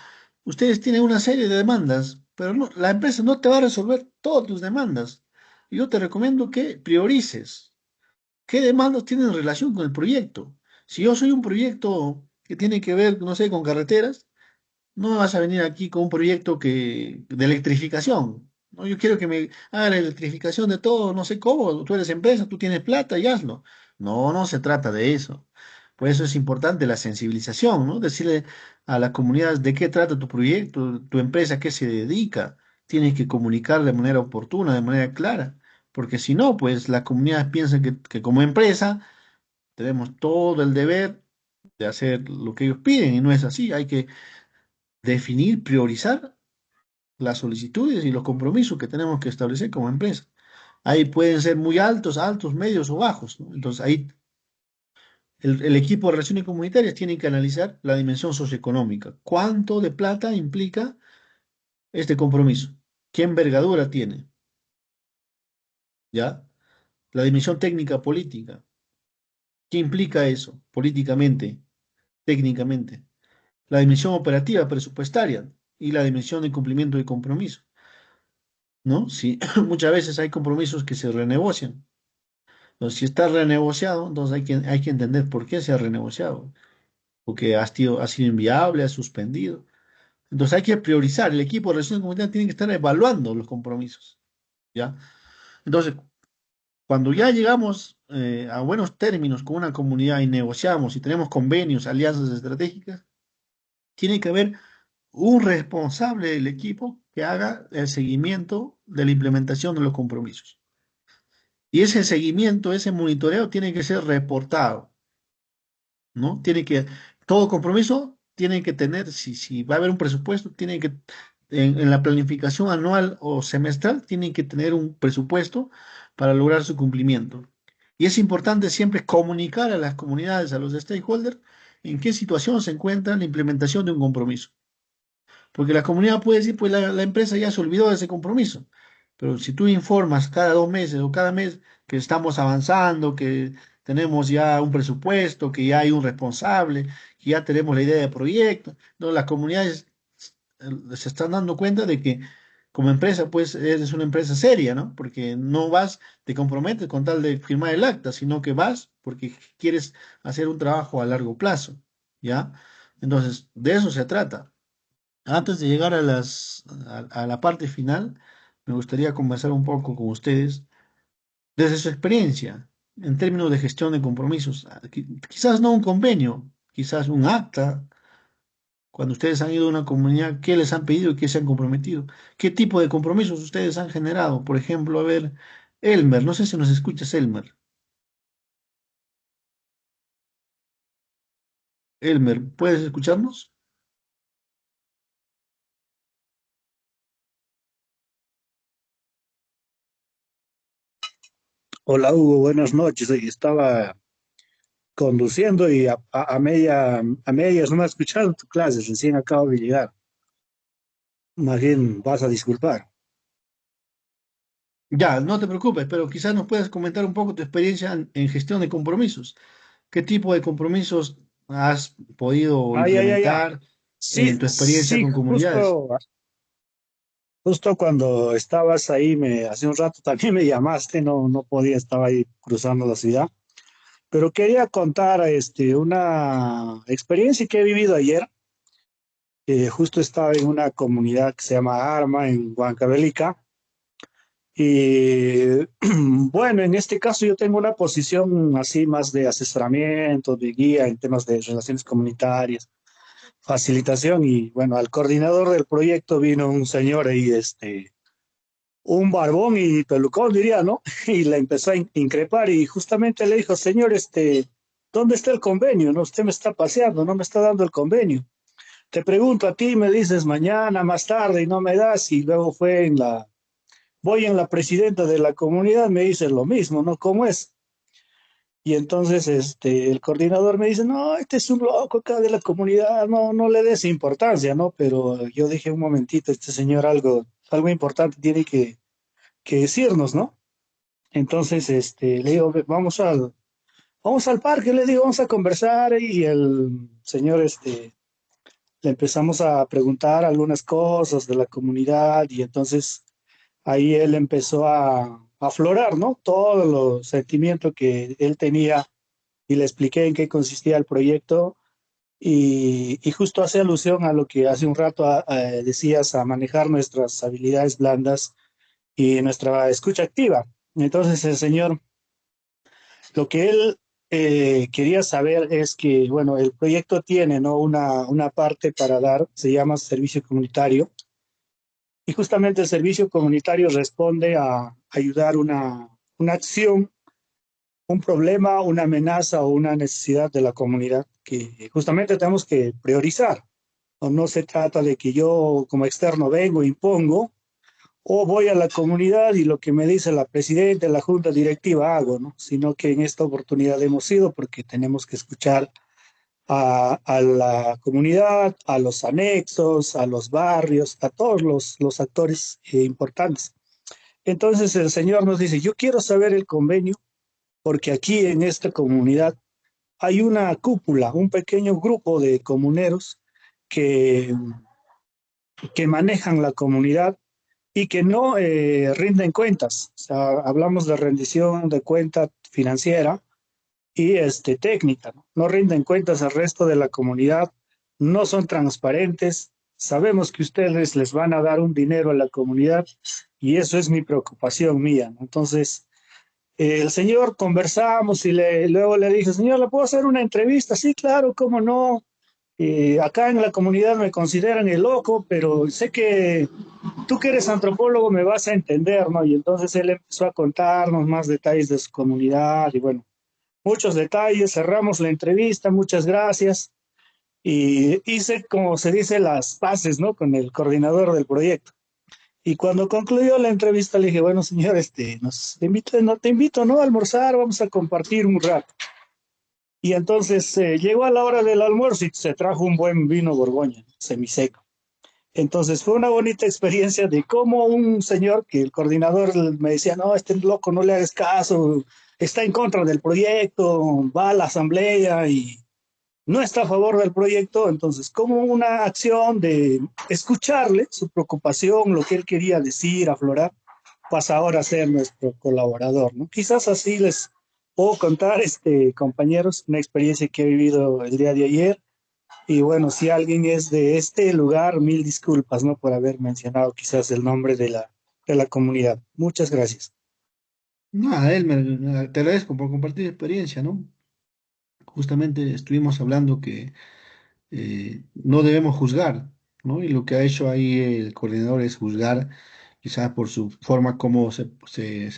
Ustedes tienen una serie de demandas, pero la empresa no te va a resolver todas tus demandas. Yo te recomiendo que priorices qué demandas tienen relación con el proyecto. Si yo soy un proyecto que tiene que ver, no sé, con carreteras, no me vas a venir aquí con un proyecto de electrificación. ¿No? Yo quiero que me haga la electrificación de todo, no sé cómo, tú eres empresa, tú tienes plata y hazlo. No, no se trata de eso. Por eso es importante la sensibilización, ¿no? Decirle a la comunidad de qué trata tu proyecto, tu empresa, a qué se dedica. Tienes que comunicar de manera oportuna, de manera clara, porque si no, pues la comunidad piensa que como empresa tenemos todo el deber de hacer lo que ellos piden y no es así. Hay que definir, priorizar las solicitudes y los compromisos que tenemos que establecer como empresa. Ahí pueden ser muy altos, altos, medios o bajos, ¿no? Entonces ahí el equipo de relaciones comunitarias tiene que analizar la dimensión socioeconómica. ¿Cuánto de plata implica este compromiso? ¿Qué envergadura tiene? ¿Ya? La dimensión técnica política. ¿Qué implica eso políticamente, técnicamente? La dimensión operativa presupuestaria y la dimensión de cumplimiento de compromiso, ¿no? Si muchas veces hay compromisos que se renegocian. Entonces, si está renegociado, entonces hay que entender por qué se ha renegociado, porque ha sido inviable, ha suspendido. Entonces hay que priorizar. El equipo de relaciones comunitarias tiene que estar evaluando los compromisos, ¿ya? Entonces, cuando ya llegamos a buenos términos con una comunidad y negociamos y tenemos convenios, alianzas estratégicas, tiene que haber un responsable del equipo que haga el seguimiento de la implementación de los compromisos. Y ese seguimiento, ese monitoreo tiene que ser reportado, ¿no? Todo compromiso tiene que tener, si va a haber un presupuesto, en la planificación anual o semestral, tiene que tener un presupuesto para lograr su cumplimiento. Y es importante siempre comunicar a las comunidades, a los stakeholders, en qué situación se encuentra la implementación de un compromiso. Porque la comunidad puede decir, pues la empresa ya se olvidó de ese compromiso. Pero si tú informas cada 2 meses o cada mes que estamos avanzando, que tenemos ya un presupuesto, que ya hay un responsable, que ya tenemos la idea de proyecto, no, las comunidades se están dando cuenta de que como empresa, pues eres una empresa seria, ¿no? Porque no vas, te comprometes con tal de firmar el acta, sino que vas porque quieres hacer un trabajo a largo plazo, ¿ya? Entonces, de eso se trata. Antes de llegar a la parte final, me gustaría conversar un poco con ustedes desde su experiencia en términos de gestión de compromisos. Quizás no un convenio, quizás un acta. Cuando ustedes han ido a una comunidad, ¿qué les han pedido y qué se han comprometido? ¿Qué tipo de compromisos ustedes han generado? Por ejemplo, a ver, Elmer, no sé si nos escuchas, Elmer. Elmer, ¿puedes escucharnos? Hola Hugo, buenas noches. Estaba conduciendo y a medias no me he escuchado tu clase, recién acabo de llegar. Más bien vas a disculpar. Ya, no te preocupes, pero quizás nos puedas comentar un poco tu experiencia en gestión de compromisos. ¿Qué tipo de compromisos has podido Ah, ya, ya, ya. implementar Sí, en tu experiencia sí, con comunidades? justo cuando estabas ahí, hace un rato también me llamaste, no podía, estaba ahí cruzando la ciudad. Pero quería contar una experiencia que he vivido ayer. Justo estaba en una comunidad que se llama Arma, en Huancavelica. Y bueno, en este caso yo tengo una posición así más de asesoramiento, de guía en temas de relaciones comunitarias, facilitación y bueno, al coordinador del proyecto vino un señor ahí, un barbón y pelucón diría, ¿no? Y le empezó a increpar y justamente le dijo, señor, ¿dónde está el convenio? No, usted me está paseando, no me está dando el convenio. Te pregunto a ti, me dices mañana, más tarde y no me das y luego voy en la presidenta de la comunidad, me dice lo mismo, ¿no? ¿Cómo es? Y entonces el coordinador me dice, no, este es un loco acá de la comunidad, no le des importancia, ¿no? Pero yo dije un momentito, este señor algo importante tiene que decirnos, ¿no? Entonces le digo, vamos al parque, le digo, vamos a conversar y el señor le empezamos a preguntar algunas cosas de la comunidad y entonces ahí él empezó a aflorar, ¿no? Todos los sentimientos que él tenía y le expliqué en qué consistía el proyecto y justo hace alusión a lo que hace un rato decías, a manejar nuestras habilidades blandas y nuestra escucha activa. Entonces el señor, lo que él quería saber es que, bueno, el proyecto tiene, ¿no? Una parte para dar, se llama servicio comunitario, y justamente el servicio comunitario responde a ayudar una acción, un problema, una amenaza o una necesidad de la comunidad que justamente tenemos que priorizar. No se trata de que yo como externo vengo, impongo, o voy a la comunidad y lo que me dice la presidenta, la junta directiva hago, ¿no? Sino que en esta oportunidad hemos ido porque tenemos que escuchar a la comunidad, a los anexos, a los barrios, a todos los actores importantes. Entonces el señor nos dice, yo quiero saber el convenio porque aquí en esta comunidad hay una cúpula, un pequeño grupo de comuneros que, que manejan la comunidad y que no rinden cuentas. O sea, hablamos de rendición de cuenta financiera y técnica, ¿no? No rinden cuentas al resto de la comunidad, no son transparentes. Sabemos que ustedes les van a dar un dinero a la comunidad y eso es mi preocupación mía, ¿no? Entonces, el señor conversamos y luego le dije, señor, ¿le puedo hacer una entrevista? Sí, claro, cómo no. Acá en la comunidad me consideran el loco, pero sé que tú que eres antropólogo me vas a entender, ¿no? Y entonces él empezó a contarnos más detalles de su comunidad y bueno, muchos detalles, cerramos la entrevista, muchas gracias y hice, como se dice, las paces, ¿no? Con el coordinador del proyecto. Y cuando concluyó la entrevista le dije, bueno, señor, te invito, no te invito, ¿no? A almorzar, vamos a compartir un rato. Y entonces llegó a la hora del almuerzo y se trajo un buen vino Borgoña, semiseco. Entonces fue una bonita experiencia de cómo un señor que el coordinador me decía, no, este loco no le hagas caso, está en contra del proyecto, va a la asamblea y no está a favor del proyecto. Entonces, como una acción de escucharle su preocupación, lo que él quería decir, aflorar, pasa ahora a ser nuestro colaborador, ¿no? Quizás así les puedo contar, compañeros, una experiencia que he vivido el día de ayer. Y bueno, si alguien es de este lugar, mil disculpas, ¿no? Por haber mencionado quizás el nombre de la comunidad. Muchas gracias. Nada, Elmer, te agradezco por compartir experiencia, ¿no? Justamente estuvimos hablando que no debemos juzgar, ¿no? Y lo que ha hecho ahí el coordinador es juzgar, quizás por su forma como se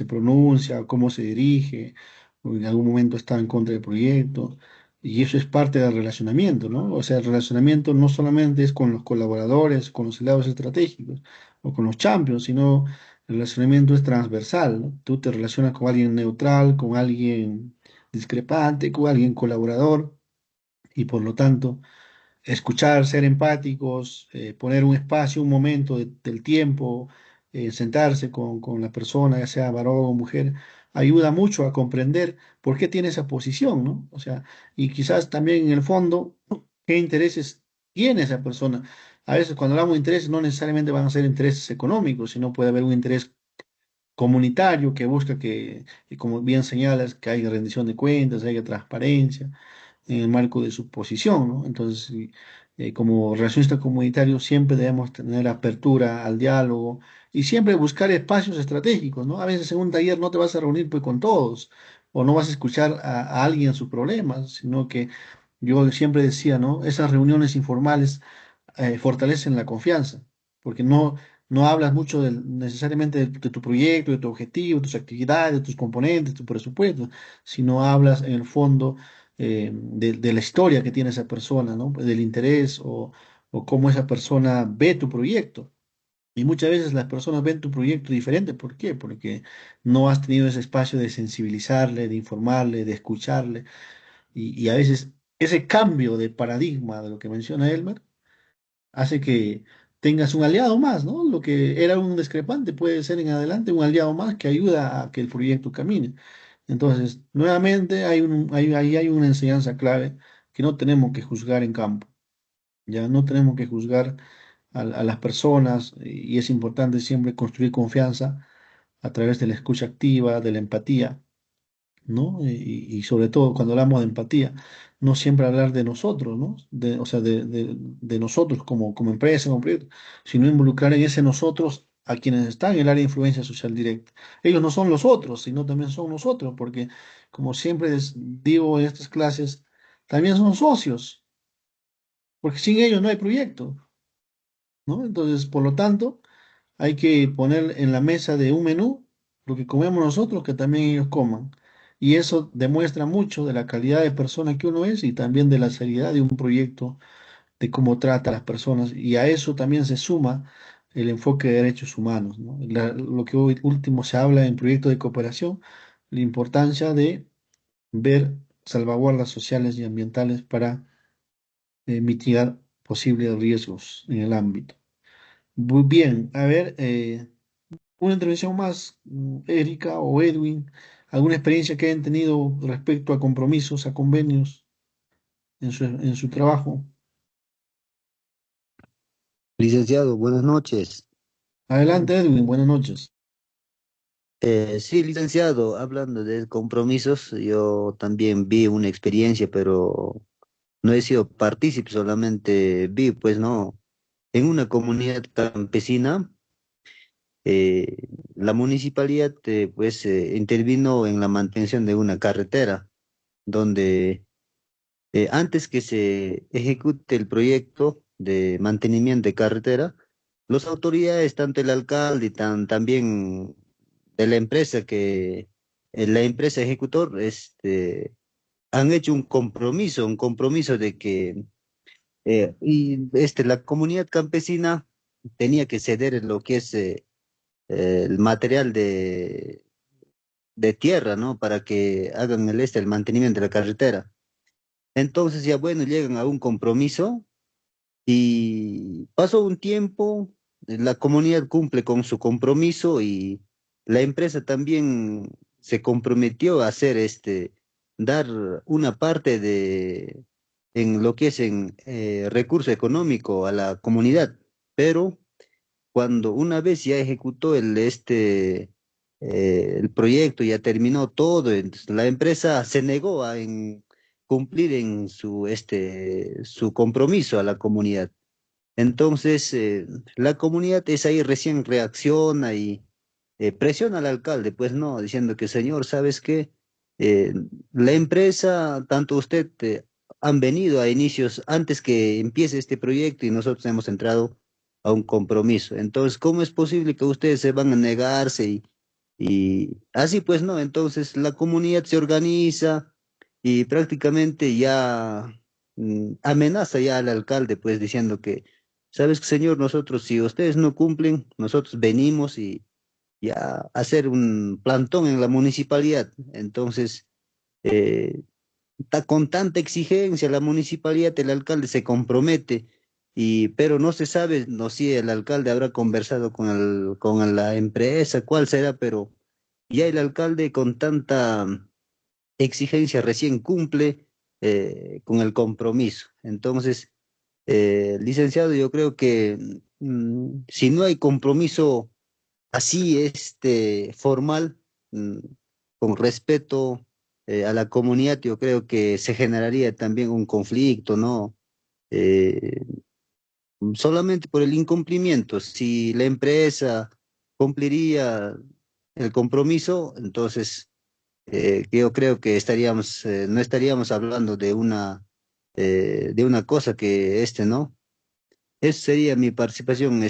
pronuncia, cómo se dirige, o en algún momento está en contra del proyecto, y eso es parte del relacionamiento, ¿no? O sea, el relacionamiento no solamente es con los colaboradores, con los aliados estratégicos o con los champions, sino el relacionamiento es transversal, ¿no? Tú te relacionas con alguien neutral, con alguien discrepante, con alguien colaborador, y por lo tanto escuchar, ser empáticos, poner un espacio, un momento del tiempo, sentarse con la persona, ya sea varón o mujer, ayuda mucho a comprender por qué tiene esa posición, ¿no? O sea, y quizás también en el fondo, qué intereses tiene esa persona. A veces cuando hablamos de intereses no necesariamente van a ser intereses económicos, sino puede haber un interés comunitario que busca que, como bien señalas, que haya rendición de cuentas, haya transparencia en el marco de su posición, ¿no? Entonces, sí, como relacionista comunitario siempre debemos tener apertura al diálogo y siempre buscar espacios estratégicos, ¿no? A veces en un taller no te vas a reunir pues con todos o no vas a escuchar a alguien sus problemas, sino que yo siempre decía, ¿no? Esas reuniones informales fortalecen la confianza, porque no hablas mucho necesariamente de tu proyecto, de tu objetivo, tus actividades, tus componentes, tu presupuesto, sino hablas en el fondo de la historia que tiene esa persona, ¿no? Del interés o cómo esa persona ve tu proyecto. Y muchas veces las personas ven tu proyecto diferente. ¿Por qué? Porque no has tenido ese espacio de sensibilizarle, de informarle, de escucharle. Y a veces ese cambio de paradigma de lo que menciona Elmer hace que tengas un aliado más, ¿no? Lo que era un discrepante puede ser en adelante un aliado más que ayuda a que el proyecto camine. Entonces, nuevamente ahí hay una enseñanza clave que no tenemos que juzgar en campo, ya no tenemos que juzgar a las personas y es importante siempre construir confianza a través de la escucha activa, de la empatía, ¿no? Y sobre todo cuando hablamos de empatía, no siempre hablar de nosotros, ¿no? O sea, de nosotros como empresa, como proyecto, sino involucrar en ese nosotros a quienes están en el área de influencia social directa. Ellos no son los otros, sino también son nosotros, porque como siempre digo en estas clases, también son socios, porque sin ellos no hay proyecto, ¿no? Entonces, por lo tanto, hay que poner en la mesa de un menú lo que comemos nosotros, que también ellos coman. Y eso demuestra mucho de la calidad de persona que uno es y también de la seriedad de un proyecto, de cómo trata a las personas. Y a eso también se suma el enfoque de derechos humanos, ¿no? Lo que hoy último se habla en proyectos de cooperación, la importancia de ver salvaguardas sociales y ambientales para mitigar posibles riesgos en el ámbito. Muy bien, a ver, una intervención más, Erika o Edwin, alguna experiencia que hayan tenido respecto a compromisos, a convenios en su trabajo. Licenciado, buenas noches. Adelante, Edwin, buenas noches. Sí, licenciado, hablando de compromisos, yo también vi una experiencia, pero no he sido partícipe, solamente vi, pues no, en una comunidad campesina, la municipalidad pues intervino en la mantención de una carretera, donde antes que se ejecute el proyecto de mantenimiento de carretera, las autoridades, tanto el alcalde y también de la empresa la empresa ejecutor, han hecho un compromiso de que la comunidad campesina tenía que ceder lo que es el material de tierra, ¿no? Para que hagan el mantenimiento de la carretera. Entonces ya bueno, llegan a un compromiso y pasó un tiempo, la comunidad cumple con su compromiso y la empresa también se comprometió a hacer dar una parte en lo que es en recurso económico a la comunidad. Pero cuando una vez ya ejecutó el proyecto, ya terminó todo, entonces la empresa se negó en cumplir en su compromiso a la comunidad. Entonces, la comunidad es ahí recién reacciona y presiona al alcalde, pues no, diciendo que señor, ¿sabes qué? Eh, la empresa, tanto usted, han venido a inicios antes que empiece este proyecto y nosotros hemos entrado a un compromiso. Entonces, ¿cómo es posible que ustedes se van a negarse? Y así pues no, entonces la comunidad se organiza y prácticamente ya amenaza ya al alcalde, pues diciendo que sabes qué, señor, nosotros si ustedes no cumplen, nosotros venimos y ya a hacer un plantón en la municipalidad. Entonces, eh, con tanta exigencia la municipalidad, el alcalde se compromete, pero no se sabe, no si el alcalde habrá conversado con la empresa, cuál será, pero ya el alcalde con tanta exigencia recién cumple con el compromiso. Entonces, licenciado, yo creo que si no hay compromiso así, formal, mm, con respeto a la comunidad, yo creo que se generaría también un conflicto, ¿no? Eh, Solamente por el incumplimiento. Si la empresa cumpliría el compromiso, entonces yo creo que no estaríamos hablando de una cosa que ¿no? Esa sería mi participación,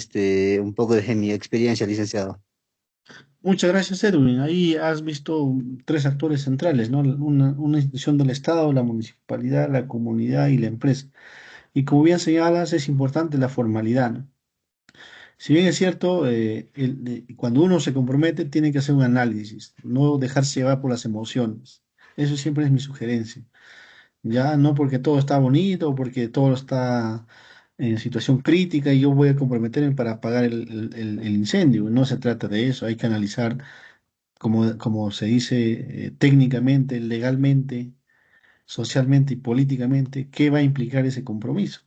un poco de mi experiencia, licenciado. Muchas gracias, Edwin. Ahí has visto tres actores centrales, ¿no? Una institución del Estado, la municipalidad, la comunidad y la empresa. Y como bien señalas, es importante la formalidad, ¿no? Si bien es cierto, cuando uno se compromete, tiene que hacer un análisis, no dejarse llevar por las emociones. Eso siempre es mi sugerencia. Ya no porque todo está bonito o porque todo está en situación crítica y yo voy a comprometerme para apagar el incendio. No se trata de eso. Hay que analizar, como se dice técnicamente, legalmente, socialmente y políticamente, qué va a implicar ese compromiso.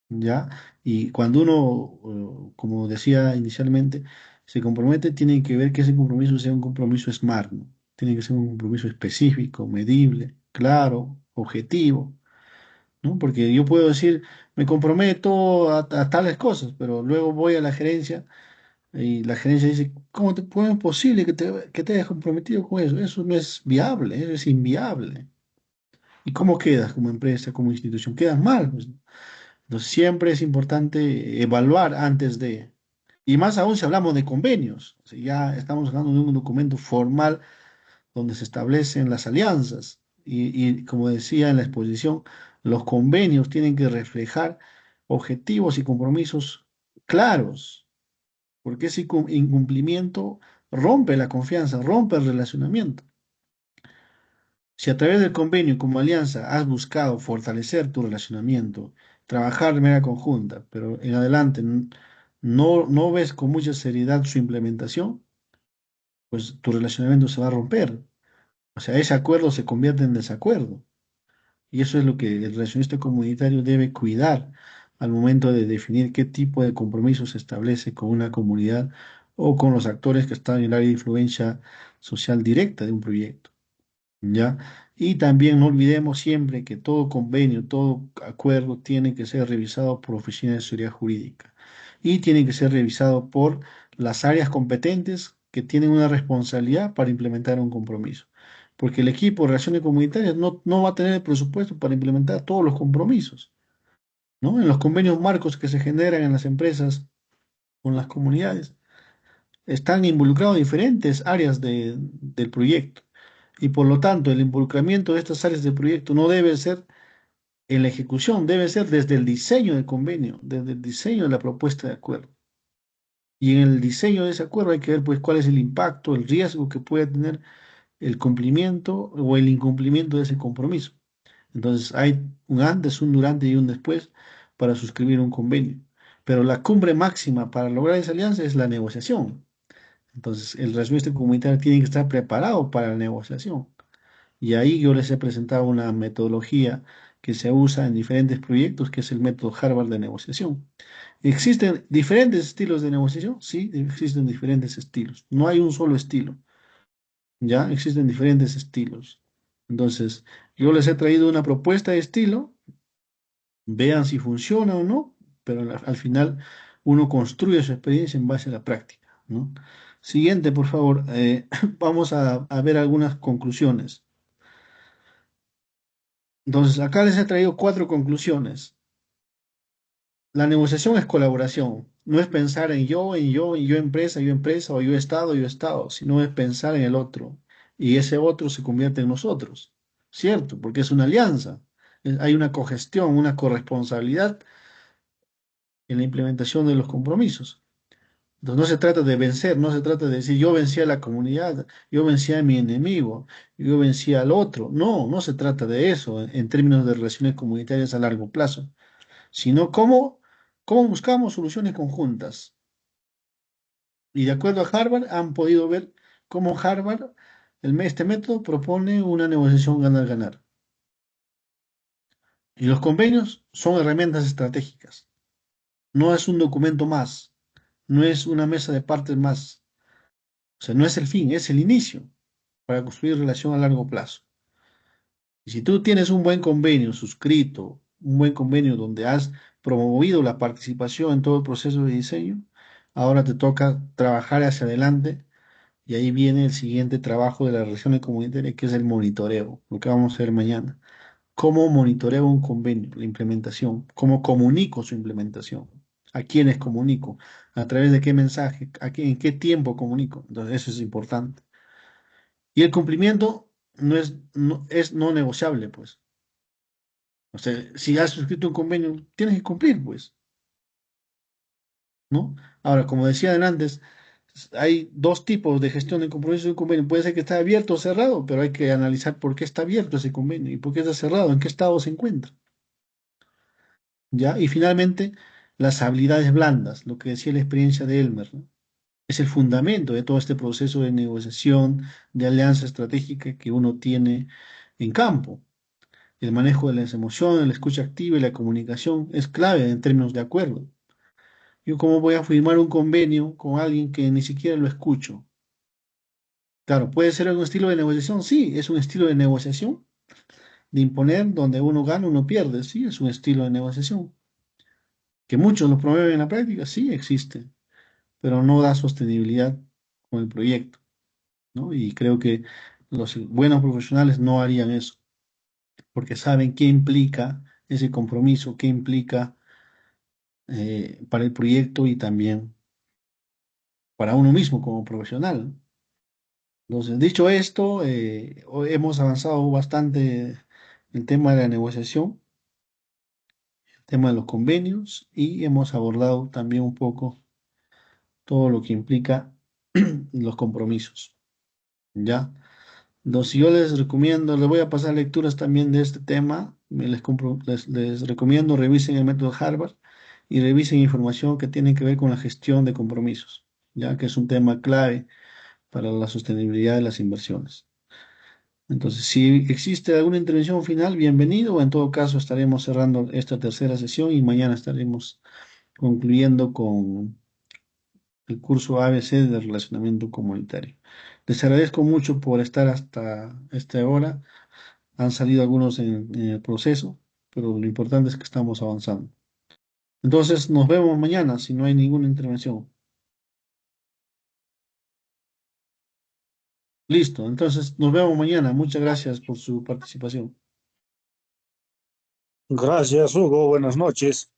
¿Ya? Y cuando uno, como decía inicialmente, se compromete, tiene que ver que ese compromiso sea un compromiso SMART, ¿no? Tiene que ser un compromiso específico, medible, claro, objetivo, ¿no? Porque yo puedo decir, me comprometo a tales cosas, pero luego voy a la gerencia y la gerencia dice, ¿cómo es posible que te hayas comprometido con eso? Eso no es viable, eso es inviable. ¿Y cómo quedas como empresa, como institución? Quedas mal, pues. Entonces siempre es importante evaluar antes de, y más aún si hablamos de convenios, o sea, ya estamos hablando de un documento formal donde se establecen las alianzas. Y como decía en la exposición, los convenios tienen que reflejar objetivos y compromisos claros, porque ese incumplimiento rompe la confianza, rompe el relacionamiento. Si a través del convenio como alianza has buscado fortalecer tu relacionamiento, trabajar de manera conjunta, pero en adelante no ves con mucha seriedad su implementación, pues tu relacionamiento se va a romper. O sea, ese acuerdo se convierte en desacuerdo. Y eso es lo que el relacionista comunitario debe cuidar al momento de definir qué tipo de compromiso se establece con una comunidad o con los actores que están en el área de influencia social directa de un proyecto. ¿Ya? Y también no olvidemos siempre que todo convenio, todo acuerdo tiene que ser revisado por oficina de asesoría jurídica y tiene que ser revisado por las áreas competentes que tienen una responsabilidad para implementar un compromiso. Porque el equipo de relaciones comunitarias no va a tener el presupuesto para implementar todos los compromisos, ¿no? En los convenios marcos que se generan en las empresas con las comunidades están involucrados diferentes áreas del proyecto. Y por lo tanto, el involucramiento de estas áreas del proyecto no debe ser en la ejecución, debe ser desde el diseño del convenio, desde el diseño de la propuesta de acuerdo. Y en el diseño de ese acuerdo hay que ver pues cuál es el impacto, el riesgo que puede tener el cumplimiento o el incumplimiento de ese compromiso. Entonces hay un antes, un durante y un después para suscribir un convenio. Pero la cumbre máxima para lograr esa alianza es la negociación. Entonces el relacionista comunitario tiene que estar preparado para la negociación. Y ahí yo les he presentado una metodología que se usa en diferentes proyectos, que es el método Harvard de negociación. ¿Existen diferentes estilos de negociación? Sí, existen diferentes estilos. No hay un solo estilo, ¿ya? Existen diferentes estilos. Entonces, yo les he traído una propuesta de estilo, vean si funciona o no, pero al final uno construye su experiencia en base a la práctica, ¿no? Siguiente, por favor. Vamos a ver algunas conclusiones. Entonces, acá les he traído 4 conclusiones. La negociación es colaboración. No es pensar en yo empresa, o yo Estado, sino es pensar en el otro. Y ese otro se convierte en nosotros, ¿cierto? Porque es una alianza. Hay una cogestión, una corresponsabilidad en la implementación de los compromisos. Entonces, no se trata de vencer, no se trata de decir yo vencí a la comunidad, yo vencí a mi enemigo, yo vencí al otro. No, no se trata de eso en términos de relaciones comunitarias a largo plazo, sino cómo buscamos soluciones conjuntas. Y de acuerdo a Harvard, han podido ver cómo Harvard, este método propone una negociación ganar-ganar. Y los convenios son herramientas estratégicas. No es un documento más, no es una mesa de partes más. O sea, no es el fin, es el inicio para construir relación a largo plazo. Y si tú tienes un buen convenio suscrito, un buen convenio donde has promovido la participación en todo el proceso de diseño, ahora te toca trabajar hacia adelante y ahí viene el siguiente trabajo de la relación comunitaria, que es el monitoreo, lo que vamos a ver mañana. ¿Cómo monitoreo un convenio, la implementación? ¿Cómo comunico su implementación? ¿A quiénes comunico? ¿A través de qué mensaje? ¿En qué tiempo comunico? Entonces, eso es importante. Y el cumplimiento es no negociable, pues. O sea, si has suscrito un convenio, tienes que cumplir, pues, ¿no? Ahora, como decía antes, hay 2 tipos de gestión de compromiso de un convenio. Puede ser que esté abierto o cerrado, pero hay que analizar por qué está abierto ese convenio y por qué está cerrado, en qué estado se encuentra, ¿ya? Y finalmente, las habilidades blandas, lo que decía la experiencia de Elmer, ¿no? Es el fundamento de todo este proceso de negociación, de alianza estratégica que uno tiene en campo. El manejo de las emociones, la escucha activa y la comunicación es clave en términos de acuerdo. Yo cómo voy a firmar un convenio con alguien que ni siquiera lo escucho. Claro, puede ser un estilo de negociación, sí, es un estilo de negociación, de imponer, donde uno gana, uno pierde, sí, es un estilo de negociación. Que muchos lo promueven en la práctica, sí existe, pero no da sostenibilidad con el proyecto, ¿no? Y creo que los buenos profesionales no harían eso, porque saben qué implica ese compromiso, qué implica para el proyecto y también para uno mismo como profesional. Entonces, dicho esto, hoy hemos avanzado bastante en el tema de la negociación, el tema de los convenios y hemos abordado también un poco todo lo que implica los compromisos, ¿ya? Entonces, yo les recomiendo, les voy a pasar lecturas también de este tema, les recomiendo revisen el método Harvard y revisen información que tiene que ver con la gestión de compromisos, ya que es un tema clave para la sostenibilidad de las inversiones. Entonces, si existe alguna intervención final, bienvenido, o en todo caso estaremos cerrando esta tercera sesión y mañana estaremos concluyendo con el curso ABC de relacionamiento comunitario. Les agradezco mucho por estar hasta esta hora. Han salido algunos en el proceso, pero lo importante es que estamos avanzando. Entonces, nos vemos mañana si no hay ninguna intervención. Listo, entonces nos vemos mañana. Muchas gracias por su participación. Gracias, Hugo. Buenas noches.